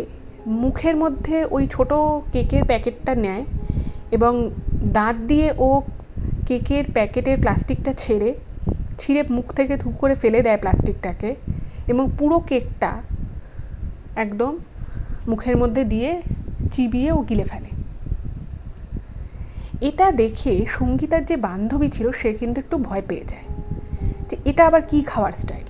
মুখের মধ্যে ওই ছোট কেকের প্যাকেটটা নেয় এবং দাঁত দিয়ে ও কেকের প্যাকেটের প্লাস্টিকটা ছিঁড়ে মুখ থেকে ধুপ করে ফেলে দেয় প্লাস্টিকটাকে, এবং পুরো কেকটা একদম মুখের মধ্যে দিয়ে চিবিয়ে ও গিলে ফেলে। এটা দেখে সঙ্গীতার যে বান্ধবী ছিল সে কিন্তু একটু ভয় পেয়ে যায় যে এটা আবার কি খাওয়ার স্টাইল।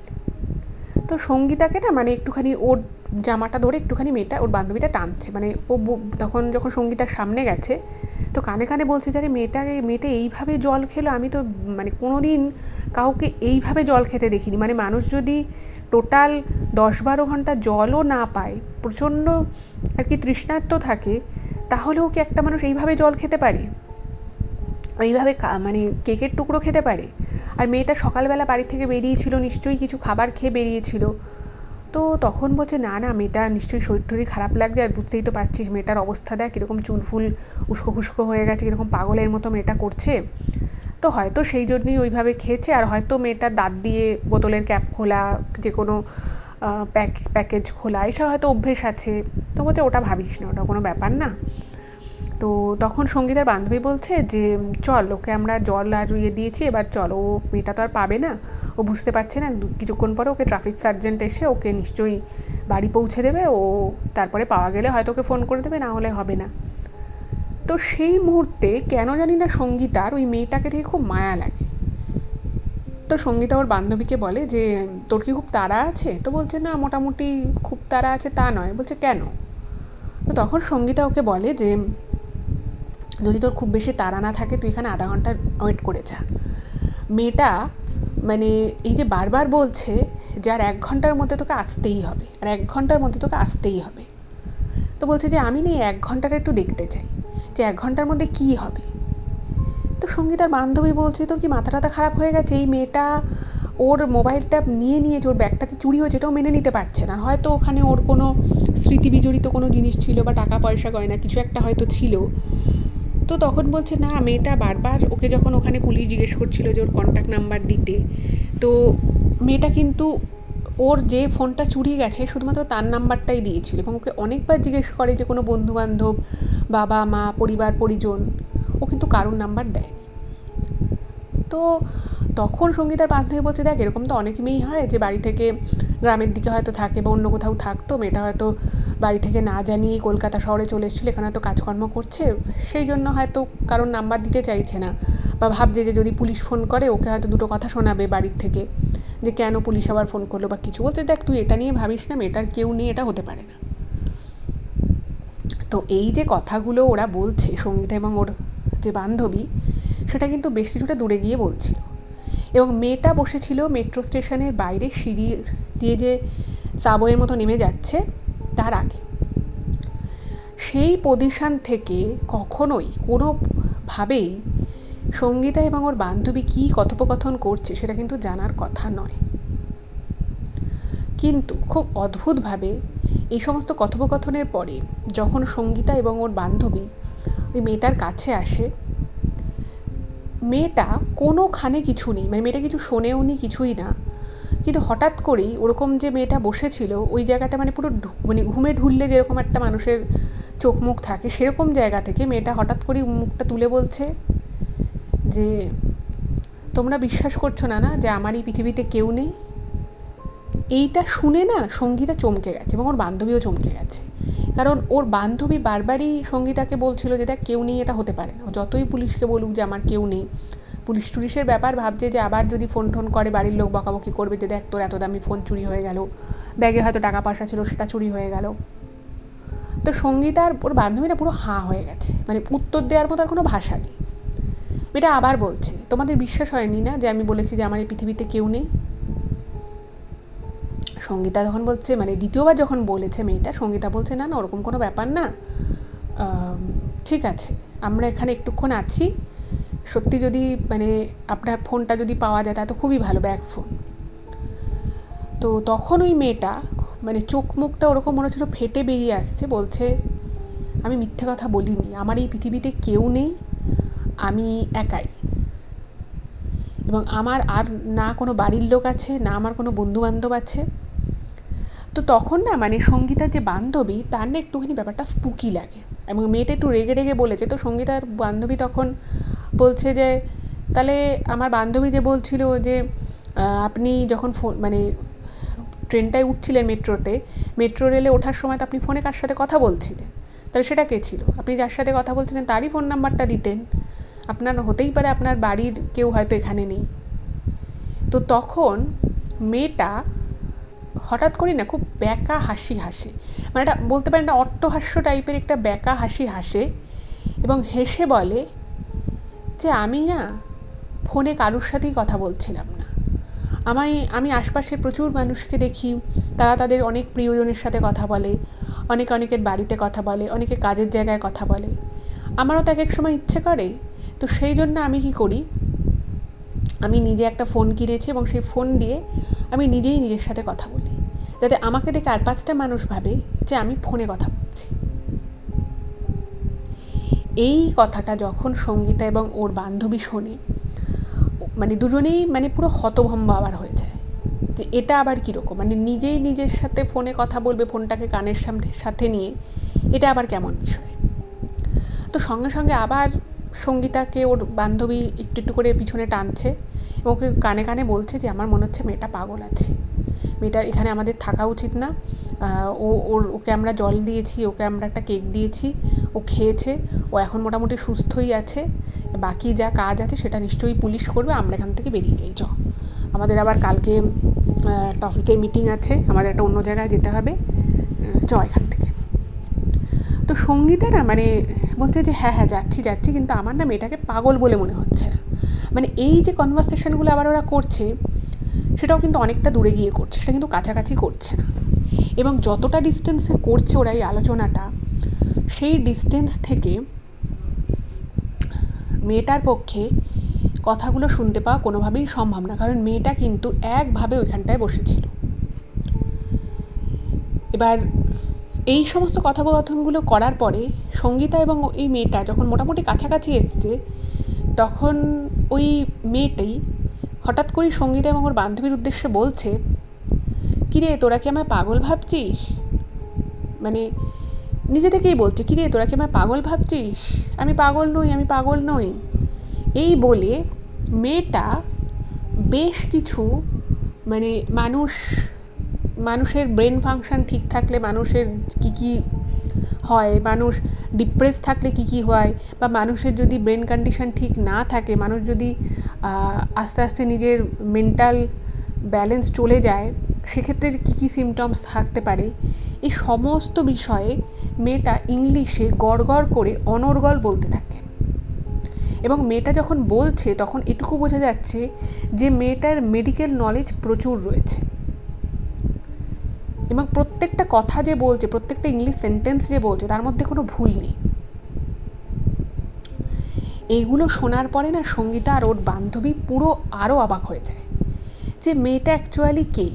তো সঙ্গীতাকে না মানে একটুখানি ওর জামাটা ধরে একটুখানি মেয়েটা, ওর বান্ধবীটা টানছে, মানে ও তখন যখন সঙ্গীতার সামনে গেছে তো কানে কানে বলছে যে আরে মেয়েটা এইভাবে জল খেলো, আমি তো মানে কোনোদিন কাউকে এইভাবে জল খেতে দেখিনি, মানে মানুষ যদি টোটাল 10-12 ঘন্টা জলও না পায়, প্রচণ্ড আর কি তৃষ্ণার্ত থাকে, তাহলেও কি একটা মানুষ এইভাবে জল খেতে পারে, এইভাবে মানে কেকের টুকরো খেতে পারে? আর মেয়েটা সকালবেলা বাড়ি থেকে বেরিয়েছিল, নিশ্চয়ই কিছু খাবার খেয়ে বেরিয়েছিল। তো তখন বলছে না না, মেয়েটা নিশ্চয়ই শরীর টরীর খারাপ লাগছে, আর বুঝতেই তো পারছিস মেয়েটার অবস্থা দেখ কীরকম চুলফুল উস্কো খুস্কো হয়ে গেছে, কীরকম পাগলের মতো মেয়েটা করছে, তো হয়তো সেই জন্যই ওইভাবে খেয়েছে, আর হয়তো মেয়েটার দাঁত দিয়ে বোতলের ক্যাপ খোলা, যে কোনো প্যাকেজ খোলা এসব হয়তো অভ্যেস আছে। তো বলছে ওটা ভাবিস না, ওটা কোনো ব্যাপার না। তো তখন সঙ্গীতার বান্ধবী বলছে যে চল, ওকে আমরা জল আর দিয়েছি, এবার চল, ও মেয়েটা তো আর পাবে না, ও বুঝতে পারছে না, কিছুক্ষণ পরে ওকে ট্রাফিক সার্জেন্ট এসে ওকে নিশ্চয়ই বাড়ি পৌঁছে দেবে, ও তারপরে পাওয়া গেলে হয়তো ওকে ফোন করে দেবে, না হলে হবে না। তো সেই মুহূর্তে কেন জানি না সঙ্গীতার ওই মেয়েটাকে দেখে খুব মায়া লাগে। তো সঙ্গীতা ওর বান্ধবীকে বলে যে তোর কি খুব তাড়া আছে? তো বলছে না, মোটামুটি খুব তাড়া আছে তা নয়। বলছে কেন? তো তখন সঙ্গীতা ওকে বলে যে যদি তোর খুব বেশি তাড়া না থাকে তুই এখানে আধা ঘন্টা ওয়েট করে যা। মেয়েটা মানে এই যে বারবার বলছে যে আর 1 ঘন্টার মধ্যে তোকে আসতেই হবে, আর 1 ঘন্টার মধ্যে তোকে আসতেই হবে। তো বলছে যে আমি নেই 1 ঘন্টাটা একটু দেখতে চাই যে 1 ঘন্টার মধ্যে কী হবে। তো সঙ্গীতার বান্ধবী বলছে তোর কি মাথা টাথা খারাপ হয়ে গেছে? এই মেয়েটা ওর মোবাইলটা নিয়েছে, ওর ব্যাগটাতে চুরি হয়েছে, এটাও মেনে নিতে পারছে না, হয়তো ওখানে ওর কোনো স্মৃতি বিজড়িত কোনো জিনিস ছিল বা টাকা পয়সা গয়না কিছু একটা হয়তো ছিল। তো তখন বলছে না, মেয়েটা বারবার ওকে যখন ওখানে পুলিশ জিজ্ঞেস করছিল যে ওর কন্ট্যাক্ট নাম্বার দিতে, তো মেয়েটা কিন্তু ওর যে ফোনটা চুরি গেছে শুধুমাত্র তার নাম্বারটাই দিয়েছিল, এবং ওকে অনেকবার জিজ্ঞেস করে যে কোনো বন্ধুবান্ধব, বাবা মা, পরিবার পরিজন, ও কিন্তু কারোর নাম্বার দেয়নি। তো তখন সঙ্গীতার বান্ধবী বলছে, দেখ এরকম তো অনেক মেয়েই হয় যে বাড়ি থেকে গ্রামের দিকে হয়তো থাকে বা অন্য কোথাও থাকতো, মেয়েটা হয়তো বাড়ি থেকে না জানিয়ে কলকাতা শহরে চলে এসেছিলো, এখানে হয়তো কাজকর্ম করছে, সেই জন্য হয়তো কারোর নাম্বার দিতে চাইছে না, বা ভাবছে যে যদি পুলিশ ফোন করে ওকে হয়তো দুটো কথা শোনাবে বাড়ির থেকে, যে কেন পুলিশ আবার ফোন করলো বা কিছু। বলছে দেখ তুই এটা নিয়ে ভাবিস না, মেয়েটার কেউ নেই, এটা হতে পারে না। তো এই যে কথাগুলো ওরা বলছে, সঙ্গীতা এবং ওর যে বান্ধবী, সেটা কিন্তু বেশ কিছুটা দূরে গিয়ে বলছিল। এবং মেয়েটা বসেছিল মেট্রো স্টেশনের বাইরে সিঁড়ি দিয়ে যে সাবওয়ের মতো নেমে যাচ্ছে তার আগে। সেই পজিশন থেকে কখনোই কোনোভাবেই সঙ্গীতা এবং ওর বান্ধবী কী কথোপকথন করছে সেটা কিন্তু জানার কথা নয়। কিন্তু খুব অদ্ভুতভাবে এই সমস্ত কথোপকথনের পরে যখন সঙ্গীতা এবং ওর বান্ধবী ওই মেয়েটার কাছে আসে, মেয়েটা কোনোখানে কিছু নেই, মানে মেয়েটা কিছু শোনেও নি, কিছুই না, কিন্তু হঠাৎ করেই ওরকম যে মেয়েটা বসেছিল ওই জায়গাটা মানে পুরো মানে ঘুমে ঢুললে যেরকম একটা মানুষের চোখ মুখ থাকে সেরকম জায়গা থেকে মেয়েটা হঠাৎ করেই মুখটা তুলে বলছে যে তোমরা বিশ্বাস করছো না না যে আমার এই পৃথিবীতে কেউ নেই। এইটা শুনে না সঙ্গীতা চমকে গেছে এবং ওর বান্ধবীও চমকে গেছে, কারণ ওর বান্ধবী বারবারই সঙ্গীতাকে বলছিল যে দেখ কেউ নেই, এটা হতে পারে না, যতই পুলিশকে বলুক যে আমার কেউ নেই, পুলিশ টুলিশের ব্যাপার ভাবছে যে আবার যদি ফোন টোন করে বাড়ির লোক বকাবকি করবে যে দেখ তোর এত দামি ফোন চুরি হয়ে গেল, ব্যাগে হয়তো টাকা পয়সা ছিল সেটা চুরি হয়ে গেল। তো সঙ্গীতার ওর বান্ধবীরা পুরো হাঁ হয়ে গেছে, মানে উত্তর দেওয়ার মতো আর কোনো ভাষা নেই। এটা আবার বলছে তোমাদের বিশ্বাস হয়নি না যে আমি বলেছি যে আমার এই পৃথিবীতে কেউ নেই। সঙ্গীতা যখন বলছে, মানে দ্বিতীয়বার যখন বলেছে মেয়েটা, সঙ্গীতা বলছে না না ওরকম কোনো ব্যাপার না, ঠিক আছে আমরা এখানে একটুক্ষণ আছি, সত্যি যদি মানে আপনার ফোনটা যদি পাওয়া যায় তাহলে তো খুবই ভালো, ব্যাগ ফোন। তো তখন ওই মেয়েটা মানে চোখ মুখটা ওরকম মনে হচ্ছিল ফেটে বেরিয়ে আসছে, বলছে আমি মিথ্যে কথা বলিনি, আমার এই পৃথিবীতে কেউ নেই, আমি একাই, এবং আমার আর না কোনো বাড়ির লোক আছে না আমার কোনো বন্ধু বান্ধব আছে। তো তখন না মানে সঙ্গীতার যে বান্ধবী তার না একটুখানি ব্যাপারটা স্পুকি লাগে, এবং মেয়েটা একটু রেগে রেগে বলেছে। তো সঙ্গীতার বান্ধবী তখন বলছে যে তাহলে আমার বান্ধবী যে বলছিল যে আপনি যখন ফোন মানে ট্রেনটায় উঠছিলেন মেট্রো রেলে ওঠার সময় তো আপনি ফোনে কার সাথে কথা বলছিলেন, তাহলে সেটা কে ছিল? আপনি যার সাথে কথা বলছিলেন তারই ফোন নাম্বারটা দিতেন, আপনার হতেই পারে আপনার বাড়ির কেউ হয়তো এখানে নেই। তো তখন মেয়েটা হঠাৎ করে না খুব ব্যাকা হাসি হাসে, মানে এটা বলতে পারেন একটা অট্টহাস্য টাইপের একটা ব্যাকা হাসি হাসে, এবং হেসে বলে যে আমি না ফোনে কারোর সাথেই কথা বলছিলাম না, আমি আশপাশের প্রচুর মানুষকে দেখি, তারা তাদের অনেক প্রিয়জনের সাথে কথা বলে, অনেকের বাড়িতে কথা বলে, অনেকে কাজের জায়গায় কথা বলে, আমারও তো এক এক সময় ইচ্ছে করে। তো সেই জন্য আমি কি করি, আমি নিজে একটা ফোন কিনেছি এবং সেই ফোন দিয়ে আমি নিজেই নিজের সাথে কথা বলি, যাতে আমাকে দেখে আর 5টা মানুষ ভাবে যে আমি ফোনে কথা বলছি। এই কথাটা যখন সঙ্গীতা এবং ওর বান্ধবী শোনে, মানে দুজনেই মানে পুরো হতভম্ব আবার হয়ে যায় যে এটা আবার কীরকম, মানে নিজেই নিজের সাথে ফোনে কথা বলবে ফোনটাকে কানের সাথে নিয়ে, এটা আবার কেমন বিষয়। তো সঙ্গে সঙ্গে আবার সঙ্গীতাকে ওর বান্ধবী একটু একটু করে পিছনে টানছে এবং ওকে কানে কানে বলছে যে আমার মনে হচ্ছে মেয়েটা পাগল আছে, মেয়েটার এখানে আমাদের থাকা উচিত না, ওকে আমরা জল দিয়েছি, ওকে আমরা একটা কেক দিয়েছি, ও খেয়েছে, ও এখন মোটামুটি সুস্থই আছে, বাকি যা কাজ আছে সেটা নিশ্চয়ই পুলিশ করবে, আমরা এখান থেকে বেরিয়ে যাই, আমাদের আবার কালকে একটা অফিসের মিটিং আছে, আমাদের একটা অন্য জায়গায় যেতে হবে, এখান থেকে। তো সঙ্গীতা না মানে বলছে যে হ্যাঁ হ্যাঁ যাচ্ছি, কিন্তু আমার না মেয়েটাকে পাগল বলে মনে হচ্ছে না। মানে এই যে কনভারসেশনগুলো আবার ওরা করছে সেটাও কিন্তু অনেকটা দূরে গিয়ে করছে, সেটা কিন্তু কাছাকাছি করছে না, এবং যতটা ডিস্টেন্সে করছে ওরা এই আলোচনাটা, সেই ডিস্টেন্স থেকে মেয়েটার পক্ষে কথাগুলো শুনতে পাওয়া কোনোভাবেই সম্ভব না, কারণ মেয়েটা কিন্তু একভাবে ওইখানটায় বসেছিল। এবার এই সমস্ত কথোপকথনগুলো করার পরে সঙ্গীতা এবং এই মেয়েটা যখন মোটামুটি কাছাকাছি এসছে, তখন ওই মেয়েটাই হঠাৎ করেই সঙ্গীতা এবং ওর বান্ধবীর উদ্দেশ্যে বলছে, কিরে তোরা কি আমায় পাগল ভাবছিস, মানে নিজে থেকেই বলছে, কিরে তোরা কি আমায় পাগল ভাবছিস, আমি পাগল নই। এই বলে মেয়েটা বেশ কিছু মানে মানুষের ব্রেন ফাংশন ঠিক থাকলে মানুষের কি কি হয়, মানুষ ডিপ্রেস থাকলে কি কি হয়, বা মানুষের যদি ব্রেন কন্ডিশন ঠিক না থাকে, মানুষ যদি আস্তে আস্তে নিজের মেন্টাল ব্যালেন্স চলে যায়, সেক্ষেত্রে কি কি সিমটমস থাকতে পারে, এই সমস্ত বিষয়ে মেয়েটা ইংলিশে গড়গড় করে অনর্গল বলতে থাকে। এবং মেয়েটা যখন বলছে তখন এটুকু বোঝা যাচ্ছে যে মেয়েটার মেডিকেল নলেজ প্রচুর রয়েছে, এবং প্রত্যেকটা কথা যে বলছে, প্রত্যেকটা ইংলিশ সেন্টেন্স যে বলছে, তার মধ্যে কোনো ভুল নেই। এইগুলো শোনার পরে না সঙ্গীতা আর ওর বান্ধবী পুরো আরও অবাক হয়ে যায় যে মেয়েটা অ্যাকচুয়ালি কে,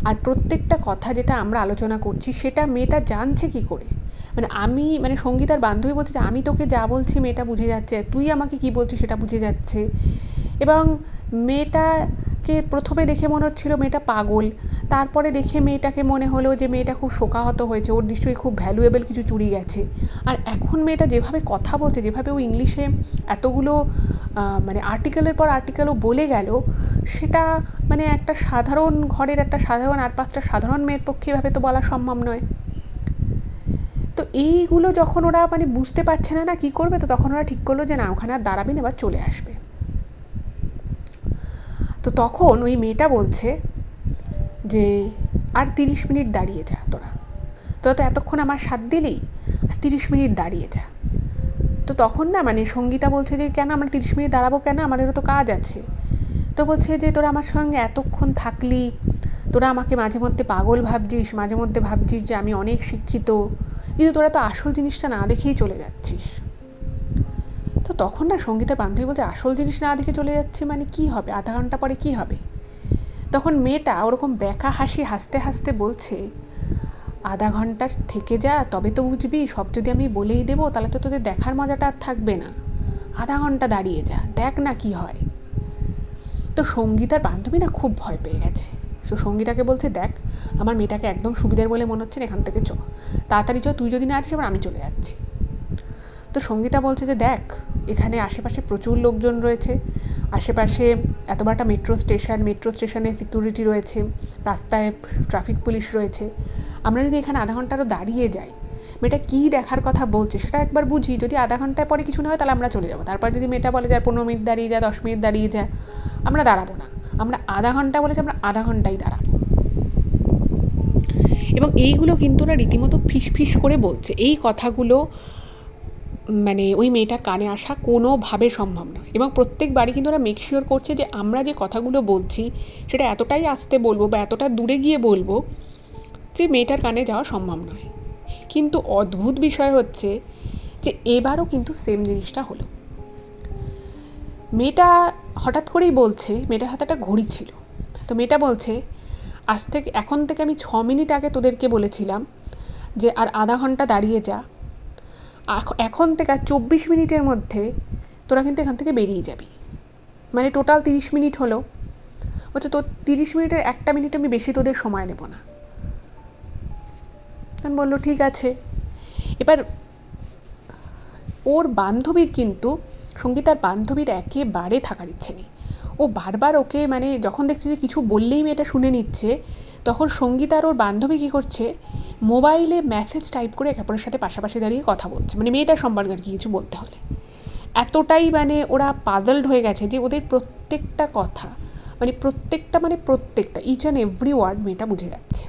আর প্রত্যেকটা কথা যেটা আমরা আলোচনা করছি সেটা মেয়েটা জানছে কি করে। মানে সঙ্গীতার বান্ধবী বলছে যে আমি তোকে যা বলছি মেয়েটা বুঝে যাচ্ছে, তুই আমাকে কি বলছিস সেটা বুঝে যাচ্ছে। এবং মেয়েটাকে প্রথমে দেখে মনে হচ্ছিল মেয়েটা পাগল, তারপরে দেখে মেয়েটাকে মনে হলো যে মেয়েটা খুব শোকাহত হয়েছে, ওর নিশ্চয়ই খুব ভ্যালুয়েবল কিছু চুরি গেছে। আর এখন মেয়েটা যেভাবে কথা বলছে, যেভাবে ও ইংলিশে এতগুলো মানে আর্টিকেলের পর আর্টিকেলও বলে গেল, সেটা মানে একটা সাধারণ ঘরের একটা সাধারণ 8-5টা সাধারণ মেয়ের পক্ষে এভাবে তো বলা সম্ভব নয়। তো এইগুলো যখন ওরা মানে বুঝতে পারছে না কি করবে, তো তখন ওরা ঠিক করলো যে না, ওখানে আর দাঁড়াবে না, এবার চলে আসবে। তো তখন ওই মেয়েটা বলছে যে আর 30 মিনিট দাঁড়িয়ে যা, তোরা তো এতক্ষণ আমার সাথ দিলি, আর 30 মিনিট দাঁড়িয়ে যা। তো তখন না মানে সঙ্গীতা বলছে যে কেন আমরা 30 মিনিট দাঁড়াবো কেন, আমাদেরও তো কাজ আছে। তো বলছে যে তোরা আমার সঙ্গে এতক্ষণ থাকলি, তোরা আমাকে মাঝে মধ্যে পাগল ভাবছিস, মাঝে মধ্যে ভাবছিস যে আমি অনেক শিক্ষিত, কিন্তু তোরা তো আসল জিনিসটা না দেখেই চলে যাচ্ছিস। তো তখন না সঙ্গীতার বান্ধবী বলছে আসল জিনিস না দেখে চলে যাচ্ছে মানে কি হবে, আধা ঘন্টা পরে কি হবে। তখন মেয়েটা ওরকম ব্যাকা হাসি হাসতে হাসতে বলছে আধা ঘন্টা থেকে যা, তবে তো বুঝবি, সব যদি আমি বলেই দেবো তাহলে তো তোদের দেখার মজাটা আর থাকবে না। আধা ঘন্টা দাঁড়িয়ে যা, দেখ না কি হয়। তো সঙ্গীতার বান্ধবী না খুব ভয় পেয়ে গেছে। তো সঙ্গীতাকে বলছে দেখ, আমার মেয়েটাকে একদম সুবিধার বলে মনে হচ্ছে না, এখান থেকে চ, তাড়াতাড়ি চ, তুই যদি না আছিস এবার আমি চলে যাচ্ছি। তো সঙ্গীতা বলছে যে দেখ, এখানে আশেপাশে প্রচুর লোকজন রয়েছে, আশেপাশে এত বড় একটা মেট্রো স্টেশনে সিকিউরিটি রয়েছে, রাস্তায় ট্রাফিক পুলিশ রয়েছে, আমরা যদি এখানে আধা ঘন্টা আরও দাঁড়িয়ে যাই, মেয়েটা কী দেখার কথা বলছে সেটা একবার বুঝি, যদি আধা ঘন্টায় পরে কিছু না হয় তাহলে আমরা চলে যাবো। তারপর যদি মেয়েটা বলে যে আর 15 মিনিট দাঁড়িয়ে যা, 10 মিনিট দাঁড়িয়ে যা, আমরা দাঁড়াবো না, আমরা আধা ঘন্টা বলেছি, আমরা আধা ঘন্টাই দাঁড়াবো। এবং এইগুলো কিন্তু ওরা রীতিমতো ফিস করে বলছে। এই কথাগুলো মানে ওই মেয়েটার কানে আসা কোনোভাবে সম্ভব নয়, এবং প্রত্যেকবারই কিন্তু ওরা মেক শিওর করছে যে আমরা যে কথাগুলো বলছি সেটা এতটাই আস্তে বলবো বা এতটা দূরে গিয়ে বলবো যে মেয়েটার কানে যাওয়া সম্ভব নয়। কিন্তু অদ্ভুত বিষয় হচ্ছে যে এবারও কিন্তু সেম জিনিসটা হলো। মেয়েটা হঠাৎ করেই বলছে, মেয়েটার হাতে একটা ঘড়ি ছিল, তো মেয়েটা বলছে এখন থেকে আমি 6 মিনিট আগে তোদেরকে বলেছিলাম যে আর আধা ঘন্টা দাঁড়িয়ে যা, এখন থেকে 24 মিনিটের মধ্যে তোরা কিন্তু এখান থেকে বেরিয়ে যাবি, মানে টোটাল 30 মিনিট হলো। বলছে তো 30 মিনিটের 1টা মিনিট আমি বেশি তোদের সময় নেব না। আমি বললো ঠিক আছে। এবার ওর বান্ধবীর কিন্তু, সঙ্গীতার বান্ধবীর একেবারে থাকার ইচ্ছে নেই। ও বারবার ওকে মানে যখন দেখছে যে কিছু বললেই মেয়েটা শুনে নিচ্ছে, তখন সঙ্গীতা আর ওর বান্ধবী কী করছে, মোবাইলে মেসেজ টাইপ করে একে অপরের সাথে পাশাপাশি দাঁড়িয়ে কথা বলছে, মানে মেয়েটার সম্পর্কে আর কি কিছু বলতে হলে। এতটাই মানে ওরা পাজলড হয়ে গেছে যে ওদের প্রত্যেকটা কথা মানে প্রত্যেকটা ইচ অ্যান্ড এভরি ওয়ার্ড মেয়েটা বুঝে যাচ্ছে।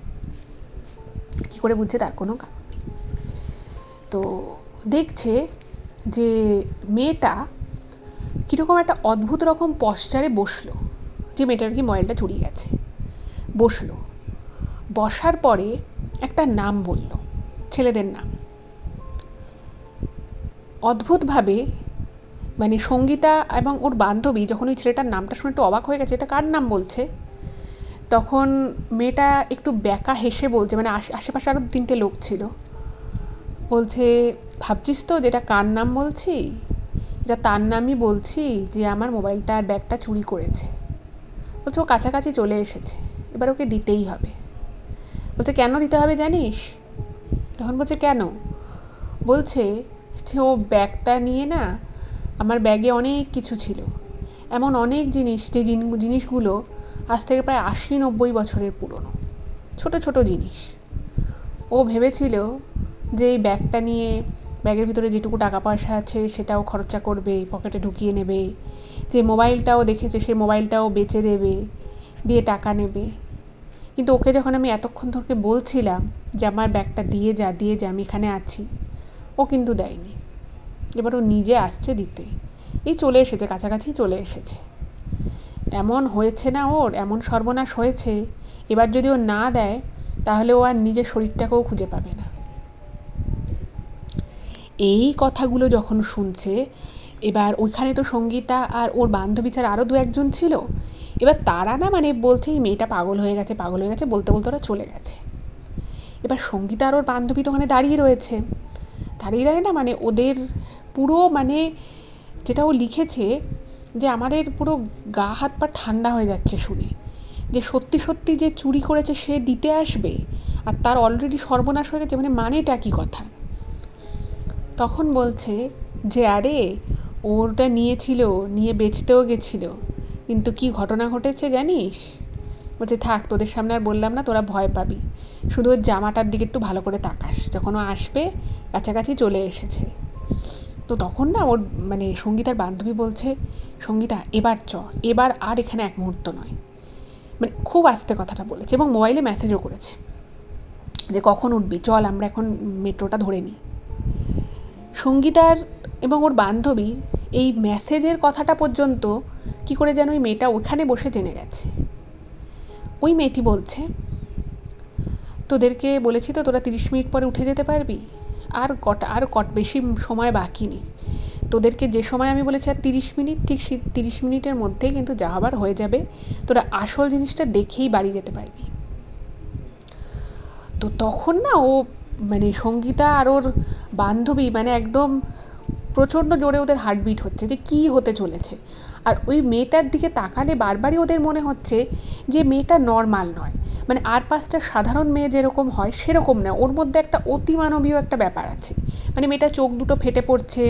কী করে বুঝছে তার কোনো কারণ নেই। তো দেখছে যে মেয়েটা কীরকম একটা অদ্ভুত রকম পশ্চারে বসলো, যে মেয়েটার কি মোবাইলটা চুরি গেছে। বসার পরে একটা নাম বলল, ছেলেদের নাম। অদ্ভুতভাবে মানে সঙ্গীতা এবং ওর বান্ধবী যখন ওই ছেলেটার নামটা শুনে একটু অবাক হয়ে গেছে, এটা কার নাম বলছে, তখন মেয়েটা একটু ব্যাকা হেসে বলছে, মানে আশেপাশে আরও 3টে লোক ছিল, বলছে ভাবছিস তো যেটা কার নাম বলছি, এটা তার নামই বলছি যে আমার মোবাইলটা আর ব্যাগটা চুরি করেছে। বলছে ও কাছাকাছি চলে এসেছে, এবার ওকে দিতেই হবে। বলছে কেন দিতে হবে জানিস? তখন বলছে কেন? বলছে যে ও ব্যাগটা নিয়ে না, আমার ব্যাগে অনেক কিছু ছিল, এমন অনেক জিনিস যে জিনিসগুলো আজ থেকে প্রায় 80-90 বছরের পুরনো, ছোট ছোট জিনিস। ও ভেবেছিল যে এই ব্যাগটা নিয়ে ব্যাগের ভিতরে যেটুকু টাকা পয়সা আছে সেটাও খরচা করবে, পকেটে ঢুকিয়ে নেবে। যে মোবাইলটাও দেখেছে সে মোবাইলটাও বেচে দেবে, দিয়ে টাকা নেবে। কিন্তু ওকে যখন আমি এতক্ষণ ধরে বলছিলাম যে আমার ব্যাগটা দিয়ে যা আমি এখানে আছি, ও কিন্তু দেয়নি। এবার ও নিজে আসছে দিতে, এই চলে এসেছে, কাছাকাছি চলে এসেছে। এমন হয়েছে না ওর, এমন সর্বনাশ হয়েছে, এবার যদি ও না দেয় তাহলে ও আর নিজের শরীরটাকেও খুঁজে পাবে না। এই কথাগুলো যখন শুনছে, এবার ওইখানে তো সঙ্গীতা আর ওর বান্ধবী ছাড়া আরও 2-1 ছিল। এবার তারা না মানে বলছে এই মেয়েটা পাগল হয়ে গেছে বলতে বলতে ওরা চলে গেছে। এবার সঙ্গীতা আর ওর বান্ধবী তো ওখানে দাঁড়িয়ে রয়েছে, দাঁড়িয়ে না মানে ওদের পুরো মানে যেটা ও লিখেছে যে আমাদের পুরো গা হাত পা ঠান্ডা হয়ে যাচ্ছে শুনে, যে সত্যি সত্যি যে চুরি করেছে সে দিতে আসবে আর তার অলরেডি সর্বনাশ হয়ে গেছে, মানেটা কি কথা। তখন বলছে যে আরে ওটা নিয়েছিল, নিয়ে বেচতেও গেছিল, কিন্তু কি ঘটনা ঘটেছে জানিস? বলছে থাক, তোদের সামনে আর বললাম না, তোরা ভয় পাবি, শুধু ওর জামাটার দিকে একটু ভালো করে তাকাস, যখন ও আসবে কাছাকাছি চলে এসেছে। তো তখন না ওর মানে সঙ্গীতার বান্ধবী বলছে, সঙ্গীতা এবার আর এখানে এক মুহূর্ত নয়, মানে খুব আস্তে কথাটা বলেছে এবং মোবাইলে মেসেজও করেছে যে কখন উঠবি, চল আমরা এখন মেট্রোটা ধরে নিই। সঙ্গীতার এবং ওর বান্ধবী এই মেসেজের কথাটা পর্যন্ত কি করে যেন ওই মেয়েটা ওখানে বসে জেনে গেছে। ওই মেয়েটি বলছে, তোদেরকে বলেছি তো তোরা 30 মিনিট পরে উঠে যেতে পারবি, আর বেশি সময় বাকি নেই, তোদেরকে যে সময় আমি বলেছি আর 30 মিনিট, ঠিক সেই 30 মিনিটের মধ্যেই কিন্তু যা হবার হয়ে যাবে, তোরা আসল জিনিসটা দেখেই বাড়ি যেতে পারবি। তো তখন না ও মানে সঙ্গীতা আর ওর বান্ধবী মানে একদম প্রচণ্ড জোরে ওদের হার্টবিট হচ্ছে যে কী হতে চলেছে। আর ওই মেয়েটার দিকে তাকালে বারবারই ওদের মনে হচ্ছে যে মেয়েটা নর্মাল নয়, মানে আর 5টা সাধারণ মেয়ে যেরকম হয় সেরকম না, ওর মধ্যে একটা অতিমানবীয় একটা ব্যাপার আছে। মানে মেয়েটার চোখ দুটো ফেটে পড়ছে,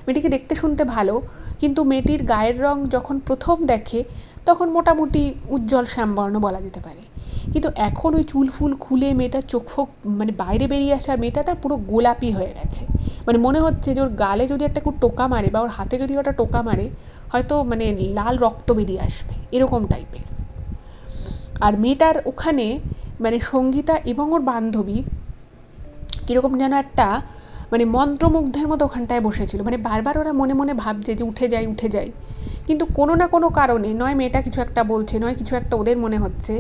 মেয়েটিকে দেখতে শুনতে ভালো, কিন্তু মেয়েটির গায়ের রং যখন প্রথম দেখে তখন মোটামুটি উজ্জ্বল শ্যামবর্ণ বলা যেতে পারে, কিন্তু এখন ওই চুল ফুল খুলে মেয়েটার চোখ ফোক মানে বাইরে বেরিয়ে আসা, মেয়েটাটা পুরো গোলাপি হয়ে গেছে। মানে মনে হচ্ছে যে ওর গালে যদি একটা একটু টোকা মারে বা ওর হাতে যদি ওটা টোকা মারে হয়তো মানে লাল রক্ত বেরিয়ে আসবে, এরকম টাইপের। আর মেয়েটার ওখানে মানে সঙ্গীতা এবং ওর বান্ধবী কীরকম যেন একটা মানে মন্ত্রমুগ্ধের মতো ওখানটায় বসেছিল, মানে বারবার ওরা মনে মনে ভাবছে যে উঠে যাই, কিন্তু কোনো না কোনো কারণে, নয় মেয়েটা কিছু একটা বলছে, নয় কিছু একটা ওদের মনে হচ্ছে,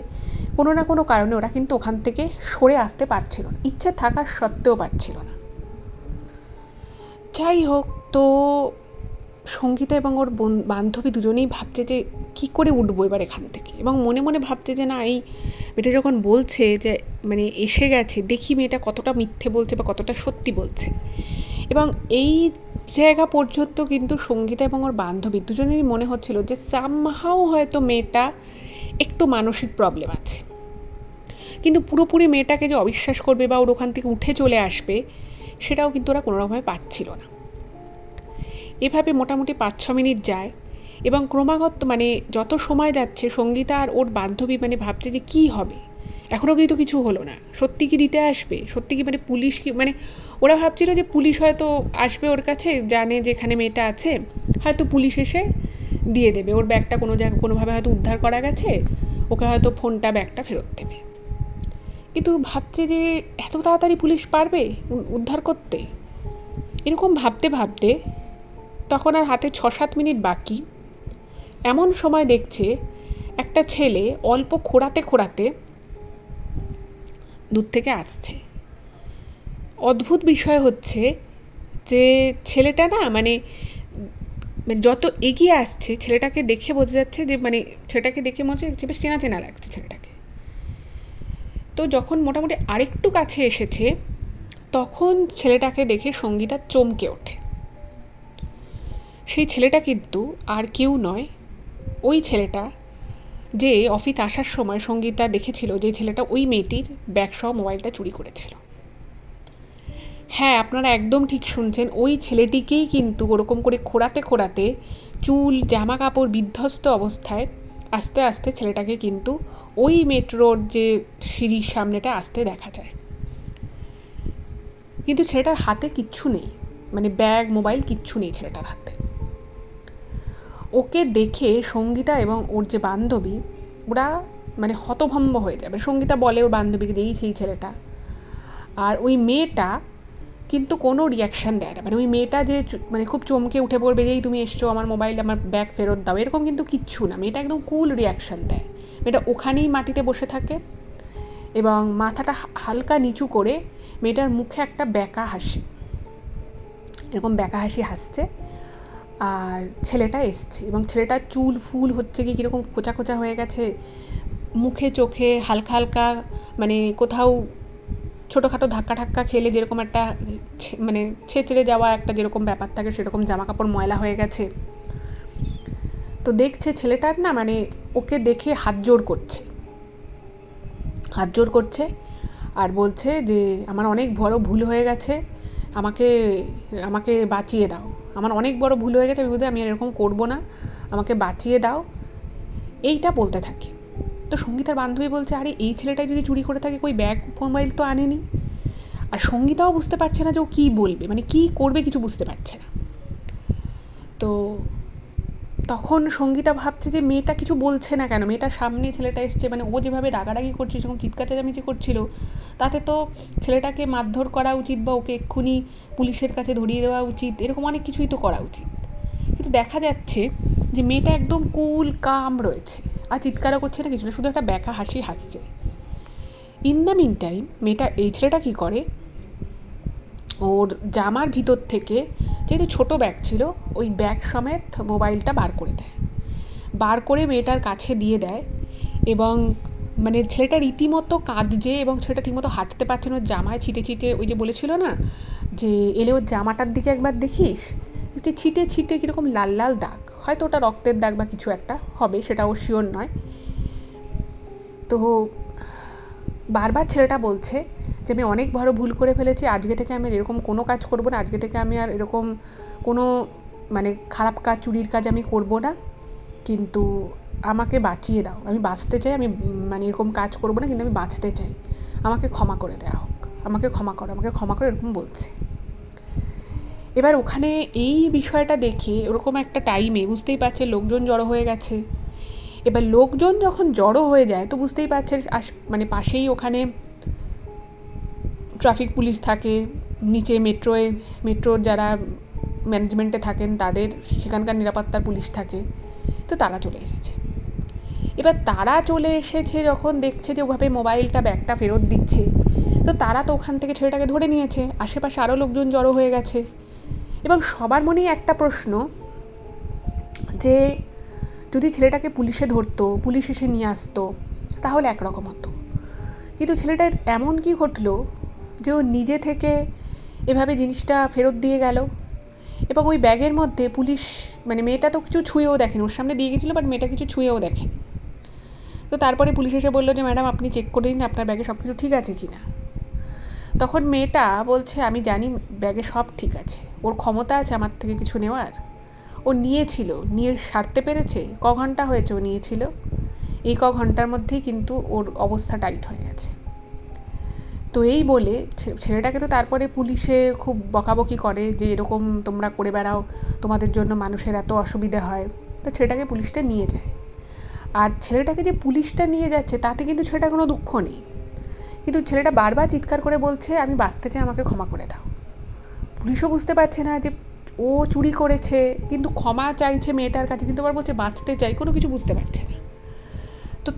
কোনো না কোনো কারণে ওরা কিন্তু ওখান থেকে সরে আসতে পারছিল না, ইচ্ছে থাকা সত্ত্বেও পারছিল না। যাই হোক, তো সঙ্গীতা এবং ওর বান্ধবী দুজনেই ভাবছে যে কী করে উঠবো এবার এখান থেকে, এবং মনে মনে ভাবছে যে না, এই মেয়েটা যখন বলছে যে মানে এসে গেছে, দেখি মেয়েটা কতটা মিথ্যে বলছে বা কতটা সত্যি বলছে। এবং এই জায়গা পর্যন্ত কিন্তু সঙ্গীতা এবং ওর বান্ধবী দুজনেরই মনে হচ্ছিল যে সামহাও হয়তো মেয়েটা একটু মানসিক প্রবলেম আছে, কিন্তু পুরোপুরি মেয়েটাকে যে অবিশ্বাস করবে বা ওর ওখান থেকে উঠে চলে আসবে সেটাও কিন্তু ওরা কোনোরকমভাবে পাচ্ছিল না। এভাবে মোটামুটি 5-6 মিনিট যায় এবং ক্রমাগত মানে যত সময় যাচ্ছে সঙ্গীতা আর ওর বান্ধবী মানে ভাবছে যে কী হবে, এখনও অবধি তো কিছু হলো না, সত্যি কি দিতে আসবে, সত্যি কি মানে পুলিশ কি, মানে ওরা ভাবছিল যে পুলিশ হয়তো আসবে ওর কাছে, জানে যেখানে মেয়েটা আছে, হয়তো পুলিশ এসে দিয়ে দেবে, ওর ব্যাগটা কোনো জায়গায় কোনোভাবে হয়তো উদ্ধার করা গেছে, ওকে হয়তো ফোনটা ব্যাগটা ফেরত দেবে। কিন্তু ভাবছে যে এত তাড়াতাড়ি পুলিশ পারবে উদ্ধার করতে, এরকম ভাবতে ভাবতে তখন আর হাতে 6-7 মিনিট বাকি। এমন সময় দেখছে একটা ছেলে অল্প খোঁড়াতে দূর থেকে আসছে। অদ্ভুত বিষয় হচ্ছে যে ছেলেটা না মানে যত এগিয়ে আসছে ছেলেটাকে দেখে বোঝা যাচ্ছে যে মানে ছেলেটাকে দেখে মনে হচ্ছে বেশ চেনা চেনা লাগছে ছেলেটাকে। তো যখন মোটামুটি আরেকটু কাছে এসেছে তখন ছেলেটাকে দেখে সঙ্গীতা চমকে ওঠে। সেই ছেলেটা কিন্তু আর কেউ নয়, ওই ছেলেটা যে অফিস আসার সময় সঙ্গীতা দেখেছিল, যে ছেলেটা ওই মেয়েটির ব্যাগ সহ মোবাইলটা চুরি করেছিল। হ্যাঁ, আপনারা একদম ঠিক শুনছেন। ওই ছেলেটিকেই কিন্তু ওরকম করে খোঁড়াতে খোঁড়াতে চুল জামা কাপড় বিধ্বস্ত অবস্থায় আস্তে আস্তে ছেলেটাকে কিন্তু ওই মেট্রোর যে সিঁড়ির সামনেটা আসতে দেখা যায়। কিন্তু ছেলেটার হাতে কিচ্ছু নেই, মানে ব্যাগ মোবাইল কিচ্ছু নেই ছেলেটার হাতে। ওকে দেখে সঙ্গীতা এবং ওর যে বান্ধবী ওরা মানে হতভম্ব হয়ে যাবে। সঙ্গীতা বলে ওর বান্ধবীকে যে এই সেই ছেলেটা। আর ওই মেয়েটা কিন্তু কোনো রিয়াকশন দেয় না, মানে ওই মেয়েটা যে মানে খুব চমকে উঠে পড়বে যে এই তুমি এসছো আমার মোবাইল আমার ব্যাগ ফেরত দাও, এরকম কিন্তু কিচ্ছু না। মেয়েটা একদম কুল রিয়াকশন দেয়। মেয়েটা ওখানেই মাটিতে বসে থাকে এবং মাথাটা হালকা নিচু করে মেয়েটার মুখে একটা ব্যাকা হাসি, এরকম ব্যাকা হাসি হাসছে। আর ছেলেটা এসছে এবং ছেলেটার চুল ফুল হচ্ছে কি কিরকম খোঁচা খোঁচা হয়ে গেছে, মুখে চোখে হালকা হালকা মানে কোথাও ছোটোখাটো ধাক্কা ধাক্কা খেলে যেরকম একটা মানে ছেঁচড়ে যাওয়া একটা যেরকম ব্যাপার থাকে সেরকম জামা কাপড় ময়লা হয়ে গেছে। তো দেখছে ছেলেটার না মানে ওকে দেখে হাত জোড় করছে আর বলছে যে আমার অনেক বড় ভুল হয়ে গেছে, আমাকে আমাকে বাঁচিয়ে দাও, আমার অনেক বড় ভুল হয়ে গেছে, আমি আর এরকম করবো না, আমাকে বাঁচিয়ে দাও, এইটা বলতে থাকে। তো সঙ্গীতার বান্ধবী বলছে আরে এই ছেলেটাই যদি চুরি করে থাকে কই ব্যাগ মোবাইল তো আনেনি। আর সঙ্গীতাও বুঝতে পারছে না যে ও কী বলবে, মানে কী করবে কিছু বুঝতে পারছে না। তো তখন সঙ্গীতা ভাবছে যে মেয়েটা কিছু বলছে না কেন, মেয়েটার সামনে ছেলেটা এসছে, মানে ও যেভাবে রাগারাগি করছে যখন চিৎকার চেঁচামেচি করছিল তাতে তো ছেলেটাকে মারধর করা উচিত বা ওকে এক্ষুনি পুলিশের কাছে ধরিয়ে দেওয়া উচিত, এরকম অনেক কিছুই তো করা উচিত। কিন্তু দেখা যাচ্ছে যে মেয়েটা একদম কুল কাম রয়েছে আর চিৎকারও করছে না, কিছু না, শুধু একটা ব্যাকা হাসি হাসছে। ইন দ্য মিন টাইম মেয়েটা এই ছেলেটা কী করে, ওর জামার ভিতর থেকে যেহেতু ছোট ব্যাগ ছিল ওই ব্যাগ সমেত মোবাইলটা বার করে দেয়, বার করে মেয়েটার কাছে দিয়ে দেয় এবং মানে ছেলেটা রীতিমতো কাঁদছে এবং ছেলেটা ঠিকমতো হাঁটতে পারছে না, ওর জামায় ছিটে ছিটে, ওই যে বলেছিল না যে এলে ওর জামাটার দিকে একবার দেখিস, ছিটে ছিটে কীরকম লাল লাল দাগ, হয়তো ওটা রক্তের দাগ বা কিছু একটা হবে, সেটা ও শিওর নয়। তো বারবার ছেলেটা বলছে যে আমি অনেক বড় ভুল করে ফেলেছি, আজকে থেকে আমি এরকম কোনো কাজ করবো না, আজকে থেকে আমি আর এরকম কোনো মানে খারাপ কাজ চুরির কাজ আমি করবো না, কিন্তু আমাকে বাঁচিয়ে দাও, আমি বাঁচতে চাই, আমি মানে এরকম কাজ করবো না কিন্তু আমি বাঁচতে চাই, আমাকে ক্ষমা করে দেওয়া হোক, আমাকে ক্ষমা করো, এরকম বলছে। এবার ওখানে এই বিষয়টা দেখে ওরকম একটা টাইমে বুঝতেই পারছে লোকজন জড়ো হয়ে গেছে। এবার লোকজন যখন জড়ো হয়ে যায় তো বুঝতেই পারছে পাশেই ওখানে ট্রাফিক পুলিশ থাকে, নিচে মেট্রোর যারা ম্যানেজমেন্টে থাকেন তাদের সেখানকার নিরাপত্তার পুলিশ থাকে। তো তারা চলে এসেছে। এবার তারা চলে এসেছে যখন দেখছে যে ওভাবে মোবাইলটা ব্যাগটা ফেরত দিচ্ছে, তো তারা তো ওখান থেকে ছেলেটাকে ধরে নিয়েছে, আশেপাশে আরও লোকজন জড়ো হয়ে গেছে এবং সবার মনেই একটা প্রশ্ন যে যদি ছেলেটাকে পুলিশে ধরতো, পুলিশ এসে নিয়ে আসতো তাহলে একরকম হতো, কিন্তু ছেলেটার এমন কি ঘটলো যে ও নিজে থেকে এভাবে জিনিসটা ফেরত দিয়ে গেল এবং ওই ব্যাগের মধ্যে পুলিশ মানে মেয়েটা তো কিছু ছুঁয়েও দেখেনি, ওর সামনে দিয়ে গেছিলো বাট মেয়েটা কিছু ছুঁয়েও দেখেনি। তো তারপরে পুলিশ এসে বললো যে ম্যাডাম আপনি চেক করে নিন আপনার ব্যাগে সব কিছু ঠিক আছে কিনা। তখন মেয়েটা বলছে আমি জানি ব্যাগে সব ঠিক আছে, ওর ক্ষমতা আছে আমার থেকে কিছু নেওয়ার, ও নিয়ে সারতে পেরেছে, ক ঘন্টা হয়েছে ও নিয়েছিল, এই ক ঘন্টার মধ্যেই কিন্তু ওর অবস্থা টাইট হয়ে গেছে। তো এই বলে ছেলেটাকে তো তারপরে পুলিশে খুব বকাবকি করে যে এরকম তোমরা করে বেড়াও, তোমাদের জন্য মানুষের এত অসুবিধা হয়। তো ছেলেটাকে পুলিশটা নিয়ে যায়, আর ছেলেটাকে যে পুলিশটা নিয়ে যাচ্ছে তাতে কিন্তু ছেলেটার কোনো দুঃখ নেই, কিন্তু ছেলেটা বারবার চিৎকার করে বলছে আমি বাঁচতে চাই, আমাকে ক্ষমা করে দাও। পুলিশও বুঝতে পারছে না যে ও চুরি করেছে কিন্তু ক্ষমা চাইছে মেয়েটার কাছে, কিন্তু আবার বলছে বাঁচতে চাই, কোনো কিছু বুঝতে পারছে না। তো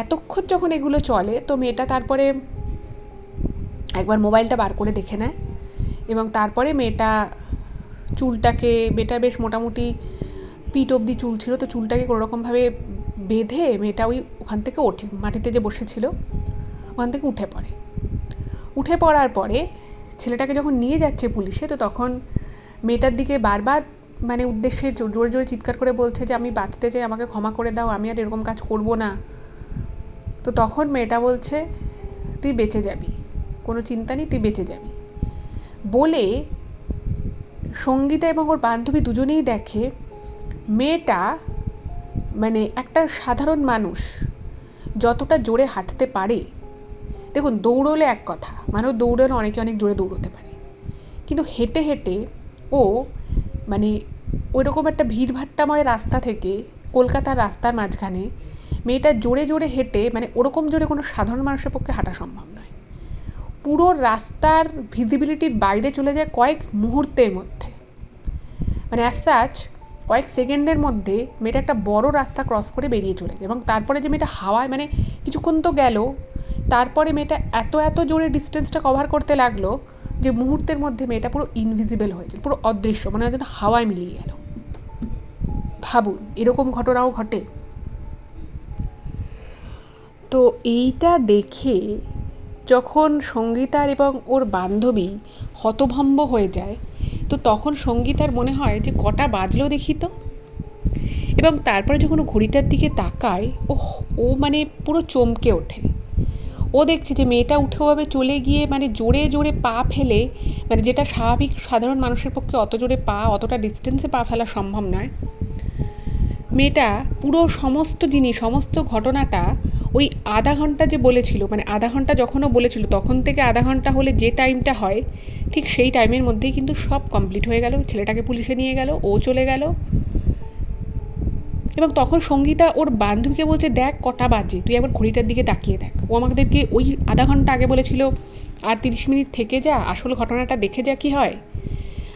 এতক্ষণ যখন এগুলো চলে তো মেয়েটা তারপরে একবার মোবাইলটা বার করে দেখে নেয় এবং তারপরে মেয়েটা বেশ মোটামুটি পিঠ অবধি চুল ছিল, তো চুলটাকে কোনোরকমভাবে বেঁধে মেয়েটা ওখান থেকে ওঠে, মাটিতে যে বসেছিল ওখান থেকে উঠে পড়ার পরে ছেলেটাকে যখন নিয়ে যাচ্ছে পুলিশে, তো তখন মেয়েটার দিকে বারবার মানে উদ্দেশ্যে জোরে জোরে চিৎকার করে বলছে যে আমি বাঁচতে চাই, আমাকে ক্ষমা করে দাও, আমি আর এরকম কাজ করবো না। তো তখন মেয়েটা বলছে তুই বেঁচে যাবি, কোনো চিন্তা নেই, তুই বেঁচে যাবি। বলে সঙ্গীতা এবং ওর বান্ধবী দুজনেই দেখে মেয়েটা মানে একটা সাধারণ মানুষ যতটা জোরে হাঁটতে পারে, দেখুন দৌড়লে এক কথা, মানুষ দৌড়লে অনেকে অনেক জোরে দৌড়তে পারে, কিন্তু হেঁটে হেঁটে ও মানে ওইরকম একটা ভিড়ভাট্টাময় রাস্তা থেকে কলকাতার রাস্তার মাঝখানে মেয়েটা জোরে জোরে হেঁটে, মানে ওরকম জোরে কোনো সাধারণ মানুষের পক্ষে হাঁটা সম্ভব নয়, পুরো রাস্তার ভিজিবিলিটির বাইরে চলে যায় কয়েক মুহূর্তের মধ্যে, মানে অ্যাজ সাচ কয়েক সেকেন্ডের মধ্যে মেয়েটা একটা বড় রাস্তা ক্রস করে বেরিয়ে চলে যায়। এবং তারপরে যে মেয়েটা হাওয়ায়, মানে কিছুক্ষণ তো গেল, তারপরে মেয়েটা এত এত জোরে ডিস্টেন্সটা কভার করতে লাগলো যে মুহূর্তের মধ্যে মেয়েটা পুরো ইনভিজিবল হয়েছে, পুরো অদৃশ্য, মানে যেন হাওয়ায় মিলিয়ে গেল। ভাবুন এরকম ঘটনাও ঘটে। তো এইটা দেখে যখন সঙ্গীতার এবং ওর বান্ধবী হতভম্ব হয়ে যায়, তো তখন সঙ্গীতার মনে হয় যে কটা বাজলো দেখি তো, এবং তারপরে যখন ও ঘড়িটার দিকে তাকায় ও মানে পুরো চমকে ওঠে। ও দেখছে যে মেয়েটা উঠেভাবে চলে গিয়ে মানে জোরে জোরে পা ফেলে, মানে যেটা স্বাভাবিক সাধারণ মানুষের পক্ষে অত জোরে পা, অতটা ডিস্টেন্সে পা ফেলা সম্ভব নয়, মেয়েটা পুরো সমস্ত জিনিস, সমস্ত ঘটনাটা ওই আধা ঘন্টা যে বলেছিল, মানে আধা ঘন্টা যখনও বলেছিল তখন থেকে আধা ঘন্টা হলে যে টাইমটা হয় ঠিক সেই টাইমের মধ্যেই কিন্তু সব কমপ্লিট হয়ে গেল। ছেলেটাকে পুলিশে নিয়ে গেল, ও চলে গেল, এবং তখন সঙ্গীতা ওর বান্ধবীকে বলছে দেখ কটা বাজে, তুই একবার ঘড়িটার দিকে তাকিয়ে দেখ। ও আমাদেরকে ওই আধা ঘন্টা আগে বলেছিল আর 30 মিনিট থেকে যা, আসল ঘটনাটা দেখে যা কি হয়।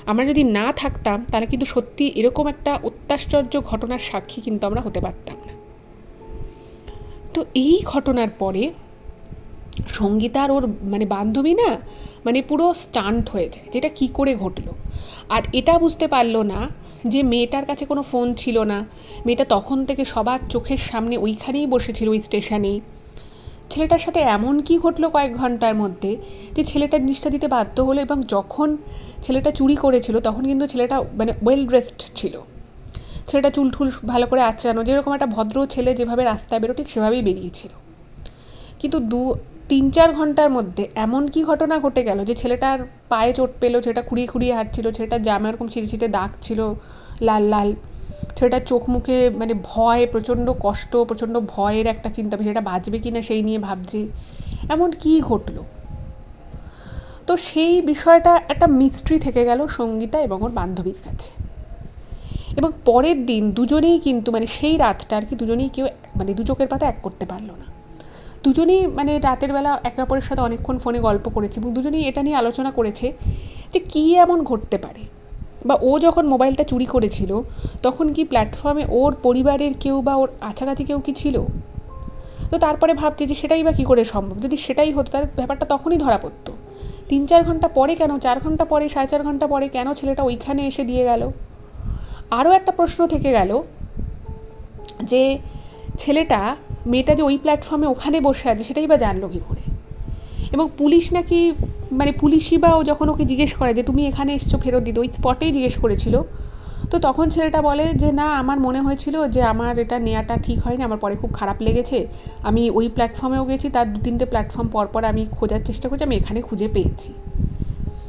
আমরা যদি না থাকতাম তাহলে কিন্তু সত্যি এরকম একটা অত্যাশ্চর্য ঘটনার সাক্ষী কিন্তু আমরা হতে পারতাম না। তো এই ঘটনার পরে সঙ্গীতা আর ওর মানে বান্ধবী না মানে পুরো স্টান্ট হয়ে যায়, যেটা কি করে ঘটলো। আর এটা বুঝতে পারলো না যে মেয়েটার কাছে কোনো ফোন ছিল না, মেয়েটা তখন থেকে সবার চোখের সামনে ওইখানেই বসেছিল, ওই স্টেশনেই। ছেলেটার সাথে এমন কি ঘটলো কয়েক ঘন্টার মধ্যে যে ছেলেটা জিনিসটা দিতে বাধ্য হলো। এবং যখন ছেলেটা চুরি করেছিল তখন কিন্তু ছেলেটা মানে ওয়েল ড্রেসড ছিল, ছেলেটা চুল ঠুল ভালো করে আঁচড়ানো, যেরকম একটা ভদ্র ছেলে যেভাবে রাস্তায় বেরো ঠিক সেভাবেই বেরিয়েছিল। কিন্তু 3-4 ঘন্টার মধ্যে এমন কি ঘটনা ঘটে গেল যে ছেলেটার পায়ে চোট পেলো, ছেলেটা খুঁড়িয়ে খুঁড়িয়ে হাঁটছিল, ছেলেটার জামা এরকম ছিটে দাগ ছিল লাল লাল, ছেলেটার চোখ মুখে মানে ভয়, প্রচণ্ড কষ্ট, প্রচণ্ড ভয়ের একটা চিন্তা, সেটা বাঁচবে কিনা সেই নিয়ে ভাবছে। এমন কি ঘটলো? তো সেই বিষয়টা একটা মিস্ট্রি থেকে গেল সঙ্গীতা এবং ওর বান্ধবীর কাছে। এবং পরের দিন দুজনেই কিন্তু মানে সেই রাতটা আর কি দুজনেই কেউ মানে দু চোখের পাতা এক করতে পারলো না। দুজনেই মানে রাতের বেলা একে অপরের সাথে অনেকক্ষণ ফোনে গল্প করেছে এবং দুজনেই এটা নিয়ে আলোচনা করেছে যে কী এমন ঘটতে পারে, বা ও যখন মোবাইলটা চুরি করেছিল তখন কি প্ল্যাটফর্মে ওর পরিবারের কেউ বা ওর কাছাকাছি কেউ কি ছিল। তো তারপরে ভাবছে যে সেটাই বা কী করে সম্ভব, যদি সেটাই হতো তাহলে ব্যাপারটা তখনই ধরা পড়তো। 3-4 ঘন্টা পরে কেন, 4 ঘন্টা পরে, 4.5 ঘন্টা পরে কেন ছেলেটা ওইখানে এসে দিয়ে গেল। আরও একটা প্রশ্ন থেকে গেল যে ছেলেটা, মেয়েটা যে ওই প্ল্যাটফর্মে ওখানে বসে আছে সেটাই বা জানলো কী করে। এবং পুলিশ নাকি মানে পুলিশই বা ও যখন ওকে জিজ্ঞেস করে যে তুমি এখানে এসছো ফেরত দিতে, ওই স্পটেই জিজ্ঞেস করেছিল, তো তখন ছেলেটা বলে যে না আমার মনে হয়েছিল যে আমার এটা নেওয়াটা ঠিক হয়নি, আমার পরে খুব খারাপ লেগেছে, আমি ওই প্ল্যাটফর্মেও গেছি, তার 2-3টে প্ল্যাটফর্ম পর আমি খোঁজার চেষ্টা করছি, আমি এখানে খুঁজে পেয়েছি,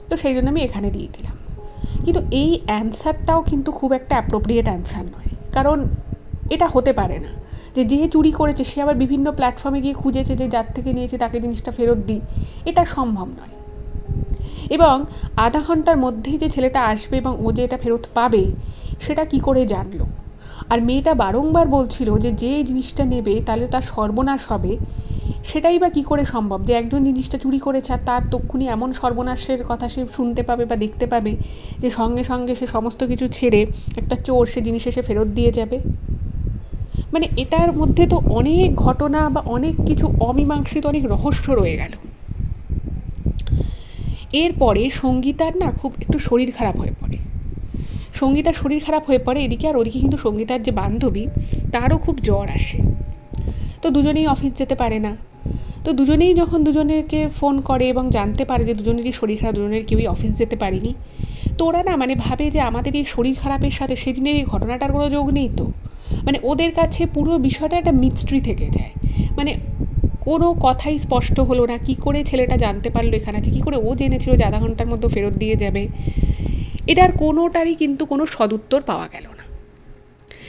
তো সেই জন্য আমি এখানে দিয়ে দিলাম। কিন্তু এই অ্যান্সারটাও কিন্তু খুব একটা অ্যাপ্রোপ্রিয়েট অ্যান্সার নয়, কারণ এটা হতে পারে না যে চুরি করেছে সে আবার বিভিন্ন প্ল্যাটফর্মে গিয়ে খুঁজেছে যে যার থেকে নিয়েছে তাকে জিনিসটা ফেরত দিই, এটা সম্ভব নয়। এবং আধা ঘন্টার মধ্যেই যে ছেলেটা আসবে এবং ও যে এটা ফেরত পাবে সেটা কি করে জানলো। আর মেয়েটা বারংবার বলছিল যে জিনিসটা নেবে তাহলে তার সর্বনাশ হবে, সেটাই বা কী করে সম্ভব যে একজন জিনিসটা চুরি করেছে আর তার তক্ষুনি এমন সর্বনাশের কথা সে শুনতে পাবে বা দেখতে পাবে যে সঙ্গে সঙ্গে সে সমস্ত কিছু ছেড়ে একটা চোর সে জিনিস এসে ফেরত দিয়ে যাবে। মানে এটার মধ্যে তো অনেক ঘটনা বা অনেক কিছু অমীমাংসিত, অনেক রহস্য রয়ে গেল। এরপরে সঙ্গীতার না খুব একটু শরীর খারাপ হয়ে পড়ে, সঙ্গীতার শরীর খারাপ হয়ে পড়ে এদিকে, আর ওদিকে কিন্তু সঙ্গীতার যে বান্ধবী তারও খুব জ্বর আসে, তো দুজনেই অফিস যেতে পারে না। তো দুজনেই যখন দুজনেরকে ফোন করে এবং জানতে পারে যে দুজনেরই শরীর খারাপ, দুজনের কেউই অফিস যেতে পারেনি, তো ওরা না মানে ভাবে যে আমাদের এই শরীর খারাপের সাথে সেদিনের এই ঘটনাটার কোনো যোগ নেই। তো মানে ওদের কাছে পুরো বিষয়টা একটা মিস্ট্রি থেকে যায়। মানে কোনো কথাই স্পষ্ট হলো না। কি করে ছেলেটা জানতে পারলো এখানে আছে, কি করে ও জেনেছিল যে আধা ঘন্টার মধ্যে ফেরত দিয়ে যাবে, এটার কোনোটারই কিন্তু কোনো সদুত্তর পাওয়া গেল না।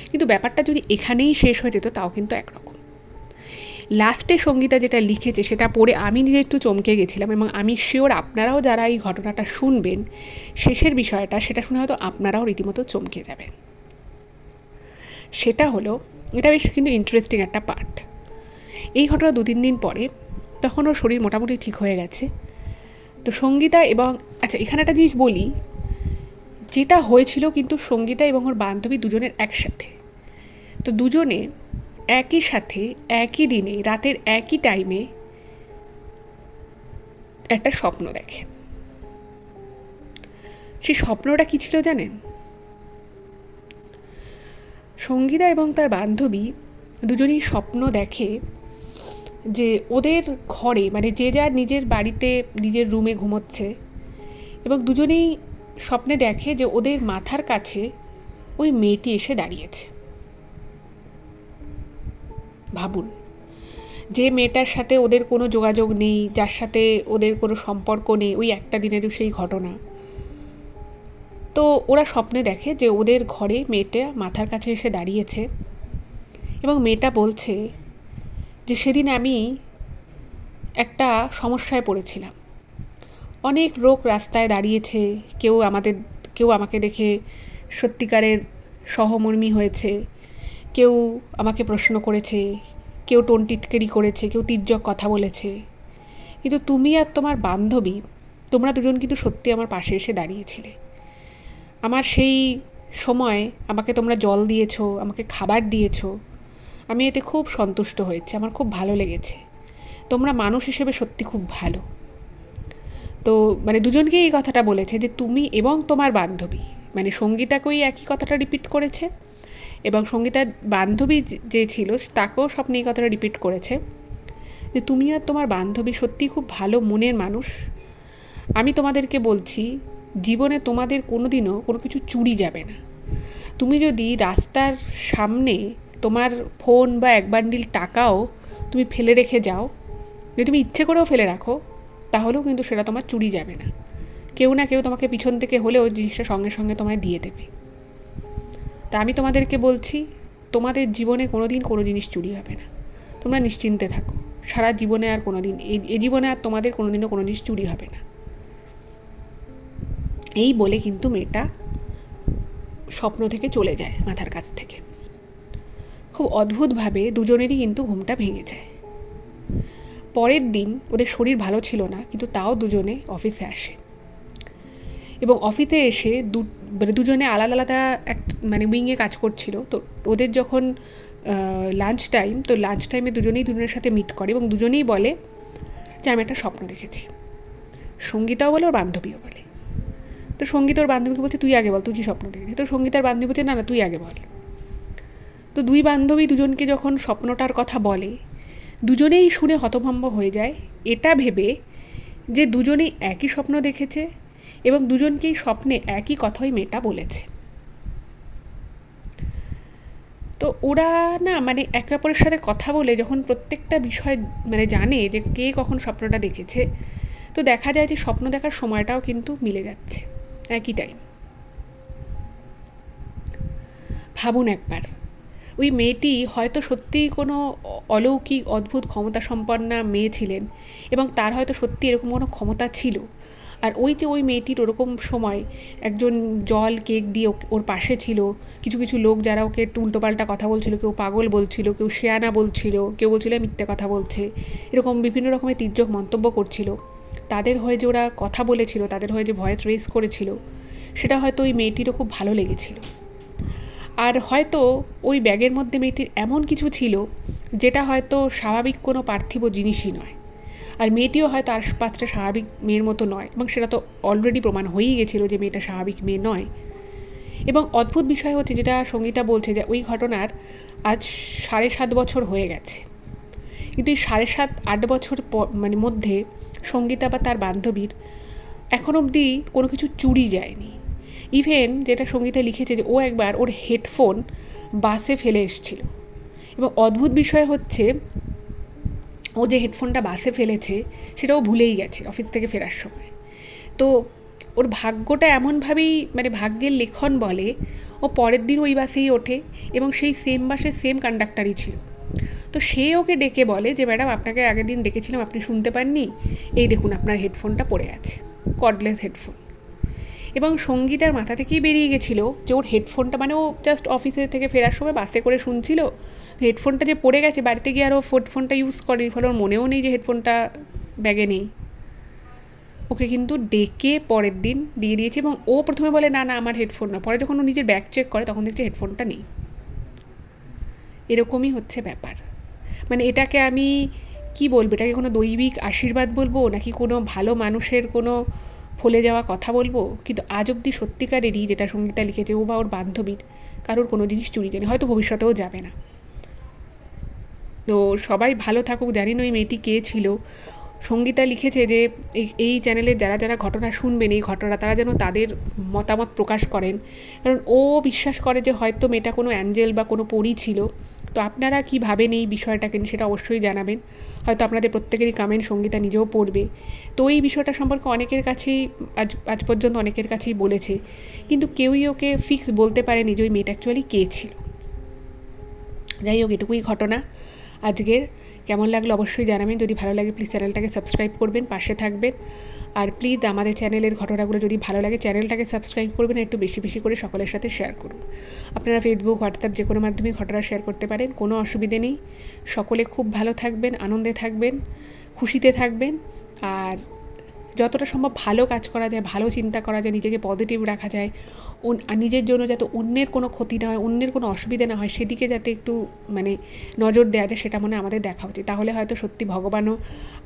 কিন্তু ব্যাপারটা যদি এখানেই শেষ হয়ে যেত তাও কিন্তু একরকম। লাস্টে সঙ্গীতা যেটা লিখেছে সেটা পড়ে আমি নিজে একটু চমকে গেছিলাম, এবং আমি শিওর আপনারাও যারা এই ঘটনাটা শুনবেন শেষের বিষয়টা, সেটা শুনে হয়তো আপনারাও রীতিমতো চমকে যাবেন। সেটা হলো, এটা বেশ কিন্তু ইন্টারেস্টিং একটা পার্ট। এই ঘটনা 2-3 দিন পরে, তখন ওর শরীর মোটামুটি ঠিক হয়ে গেছে। তো সঙ্গীতা এবং, আচ্ছা এখানে একটা জিনিস বলি, যেটা হয়েছিল কিন্তু সঙ্গীতা এবং ওর বান্ধবী দুজনের একসাথে। তো দুজনে একই সাথে একই দিনে রাতের একই টাইমে একটা স্বপ্ন দেখে। সেই স্বপ্নটা কি ছিল জানেন? সঙ্গীতা এবং তার বান্ধবী দুজনেই স্বপ্ন দেখে যে ওদের ঘরে, মানে যে যার নিজের বাড়িতে নিজের রুমে ঘুমোচ্ছে, এবং দুজনেই স্বপ্নে দেখে যে ওদের মাথার কাছে ওই মেয়েটি এসে দাঁড়িয়েছে। ভাবুন, যে মেয়েটার সাথে ওদের কোনো যোগাযোগ নেই, যার সাথে ওদের কোনো সম্পর্ক নেই, ওই একটা দিনেরও সেই ঘটনা। তো ওরা স্বপ্নে দেখে যে ওদের ঘরে মেয়েটা মাথার কাছে এসে দাঁড়িয়েছে, এবং মেয়েটা বলছে যে সেদিন আমি একটা সমস্যায় পড়েছিলাম। অনেক লোক রাস্তায় দাঁড়িয়েছে, কেউ আমাকে দেখে সত্যিকারের সহমর্মী হয়েছে, কেউ আমাকে প্রশ্ন করেছে, কেউ টোনটিটকেরি করেছে, কেউ তির্যক কথা বলেছে, কিন্তু তুমি আর তোমার বান্ধবী, তোমরা দুজন কিন্তু সত্যি আমার পাশে এসে দাঁড়িয়েছিলে। আমার সেই সময় আমাকে তোমরা জল দিয়েছো, আমাকে খাবার দিয়েছো, আমি এতে খুব সন্তুষ্ট হয়েছি, আমার খুব ভালো লেগেছে। তোমরা মানুষ হিসেবে সত্যি খুব ভালো। তো মানে দুজনকে এই কথাটা বলেছে যে তুমি এবং তোমার বান্ধবী, মানে সঙ্গীতাকেই একই কথাটা রিপিট করেছে, এবং সঙ্গীতার বান্ধবী যে ছিল তাকেও স্বপ্নে এই কথাটা রিপিট করেছে যে তুমি আর তোমার বান্ধবী সত্যি খুব ভালো মনের মানুষ। আমি তোমাদেরকে বলছি, জীবনে তোমাদের কোনোদিনও কোনো কিছু চুরি যাবে না। তুমি যদি রাস্তার সামনে তোমার ফোন বা এক বান্ডিল টাকাও তুমি ফেলে রেখে যাও, যদি তুমি ইচ্ছে করেও ফেলে রাখো, তাহলেও কিন্তু সেটা তোমার চুরি যাবে না। কেউ না কেউ তোমাকে পিছন থেকে হলেও জিনিসটা সঙ্গে সঙ্গে তোমায় দিয়ে দেবে। তা আমি তোমাদেরকে বলছি, তোমাদের জীবনে কোনোদিন কোনো জিনিস চুরি হবে না, তোমরা নিশ্চিন্তে থাকো। সারা জীবনে আর কোনোদিন, এই জীবনে আর তোমাদের কোনোদিনও কোনো জিনিস চুরি হবে না। এই বলে কিন্তু মেয়েটা স্বপ্ন থেকে চলে যায় মাথার কাছ থেকে। খুব অদ্ভুতভাবে দুজনেরই কিন্তু ঘুমটা ভেঙে যায়। পরের দিন ওদের শরীর ভালো ছিল না, কিন্তু তাও দুজনে অফিসে আসে, এবং অফিসে এসে দুজনে আলাদা আলাদা মানে উইংয়ে কাজ করছিল। তো ওদের যখন লাঞ্চ টাইম, তো লাঞ্চ টাইমে দুজনেই দুজনের সাথে মিট করে, এবং দুজনেই বলে যে আমি একটা স্বপ্ন দেখেছি। সঙ্গীতাও বলে, ওর বান্ধবীও বলে। তো সঙ্গীতা ওর বান্ধবীকে বলছে তুই আগে বল, তুই কি স্বপ্ন দেখেছিস। তো সঙ্গীতার বান্ধবী বলছে না না তুই আগে বল। তো দুই বান্ধবী দুজনকে যখন স্বপ্নটার কথা বলে, দুজনেই শুনে হতভম্ব হয়ে যায়, এটা ভেবে যে দুজনেই একই স্বপ্ন দেখেছে, এবং দুজনকেই স্বপ্নে একই কথাই মেয়েটা বলেছে। তো ওরা না মানে একে অপরের সাথে কথা বলে যখন প্রত্যেকটা বিষয় মানে জানে যে কে কখন স্বপ্নটা দেখেছে, তো দেখা যায় যে স্বপ্ন দেখার সময়টাও কিন্তু মিলে যাচ্ছে, একই টাইম। ভাবুন একবার, ওই মেয়েটি হয়তো সত্যিই কোনো অলৌকিক অদ্ভুত ক্ষমতা সম্পন্না মেয়ে ছিলেন, এবং তার হয়তো সত্যি এরকম কোনো ক্ষমতা ছিল। আর ওই যে ওই মেয়েটির ওরকম সময় একজন জল কেক দিয়ে ওর পাশে ছিল, কিছু কিছু লোক যারা ওকে উল্টোপাল্টা কথা বলছিল, কেউ পাগল বলছিল, কেউ শেয়ানা বলছিল, কেউ বলছিল মিথ্যে কথা বলছে, এরকম বিভিন্ন রকমের তির্যক মন্তব্য করছিল, তাদের হয়ে যে ওরা কথা বলেছিল, তাদের হয়ে যে ভয়েস রেজ করেছিল, সেটা হয়তো ওই মেয়েটিরও খুব ভালো লেগেছিল। আর হয়তো ওই ব্যাগের মধ্যে মেয়েটির এমন কিছু ছিল যেটা হয়তো স্বাভাবিক কোনো পার্থিব জিনিসই নয়, আর মেয়েটিও হয়তো আশপাশটা স্বাভাবিক মেয়ের মতো নয়, এবং সেটা তো অলরেডি প্রমাণ হয়েই গেছিল যে মেয়েটা স্বাভাবিক মেয়ে নয়। এবং অদ্ভুত বিষয় হচ্ছে, যেটা সঙ্গীতা বলছে যে ওই ঘটনার আজ 7.5 বছর হয়ে গেছে, কিন্তু এই 7.5-8 বছর মানে মধ্যে সঙ্গীতা বা তার বান্ধবীর এখন অবধি কোনো কিছু চুরি যায়নি। ইভেন যেটা সঙ্গীতা লিখেছে যে ও একবার ওর হেডফোন বাসে ফেলে এসেছিল, এবং অদ্ভুত বিষয় হচ্ছে ও যে হেডফোনটা বাসে ফেলেছে সেটাও ভুলেই গেছে অফিস থেকে ফেরার সময়। তো ওর ভাগ্যটা এমনভাবেই মানে ভাগ্যের লেখন বলে, ও পরের দিন ওই বাসেই ওঠে এবং সেই সেম বাসে সেম কন্ডাক্টারই ছিল। তো সে ওকে ডেকে বলে যে ম্যাডাম আপনাকে আগের দিন ডেকেছিলাম, আপনি শুনতে পাননি, এই দেখুন আপনার হেডফোনটা পড়ে আছে, কর্ডলেস হেডফোন। এবং সঙ্গীতার মাথা থেকেই বেরিয়ে গেছিল যে ওর হেডফোনটা মানে ও জাস্ট অফিসে থেকে ফেরার সময় বাসে করে শুনছিল, হেডফোনটা যে পড়ে গেছে, বাড়িতে গিয়ে আর ও হেডফোনটা ইউজ করে, ফলে ওর মনেও নেই যে হেডফোনটা ব্যাগে নেই। ওকে কিন্তু ডেকে পরের দিন দিয়ে দিয়েছে এবং ও প্রথমে বলে না না আমার হেডফোন না, পরে যখন ও নিজের ব্যাগ চেক করে তখন দেখছে হেডফোনটা নেই। এরকমই হচ্ছে ব্যাপার। মানে এটাকে আমি কি বলবো, এটাকে কোনো দৈবিক আশীর্বাদ বলবো নাকি কোনো ভালো মানুষের কোনো ফলে যাওয়া কথা বলবো, কিন্তু আজ অব্দি সত্যিকারেরই যেটা সঙ্গীতা লিখেছে, ও বা ওর বান্ধবীর কারোর কোনো জিনিস চুরি যায়নি, হয়তো ভবিষ্যতেও যাবে না। তো সবাই ভালো থাকুক। জানি না ওই মেয়েটি কে ছিল। সঙ্গীতা লিখেছে যে এই চ্যানেলের যারা যারা ঘটনা শুনবেন এই ঘটনা, তারা যেন তাদের মতামত প্রকাশ করেন, কারণ ও বিশ্বাস করে যে হয়তো মেয়েটা কোনো অ্যাঞ্জেল বা কোনো পরী ছিল। তো আপনারা কী ভাবেন এই বিষয়টাকে সেটা অবশ্যই জানাবেন। হয়তো আপনাদের প্রত্যেকেরই কমেন্ট সঙ্গীতা নিজেও পড়বে। তো এই বিষয়টা সম্পর্কে অনেকের কাছেই আজ পর্যন্ত অনেকের কাছেই বলেছে, কিন্তু কেউই ওকে ফিক্স বলতে পারেনি যে ওই মেয়েটা অ্যাকচুয়ালি কে ছিল। যাই হোক, এটুকুই ঘটনা আজকের। কেমন লাগলো অবশ্যই জানাবেন। যদি ভালো লাগে প্লিজ চ্যানেলটাকে সাবস্ক্রাইব করবেন, পাশে থাকবেন। আর প্লিজ আমাদের চ্যানেলের ঘটনাগুলো যদি ভালো লাগে চ্যানেলটাকে সাবস্ক্রাইব করবেন, একটু বেশি বেশি করে সকলের সাথে শেয়ার করুন। আপনারা ফেসবুক, হোয়াটসঅ্যাপ যে কোনো মাধ্যমে ঘটনা শেয়ার করতে পারেন, কোনো অসুবিধে নেই। সকলে খুব ভালো থাকবেন, আনন্দে থাকবেন, খুশিতে থাকবেন। আর যতটা সম্ভব ভালো কাজ করা যায়, ভালো চিন্তা করা যায়, নিজেকে পজিটিভ রাখা যায়, নিজের জন্য যাতে অন্যের কোনো ক্ষতি না হয়, অন্যের কোনো অসুবিধা না হয়, সেদিকে যাতে একটু মানে নজর দেওয়া যায়, সেটা মনে আমাদের দেখা উচিত। তাহলে হয়তো সত্যি ভগবানও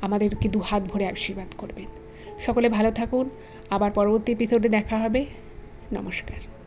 আমাদেরকে দু হাত ভরে আশীর্বাদ করবেন। সকলে ভালো থাকুন। আবার পরবর্তী এপিসোডে দেখা হবে। নমস্কার।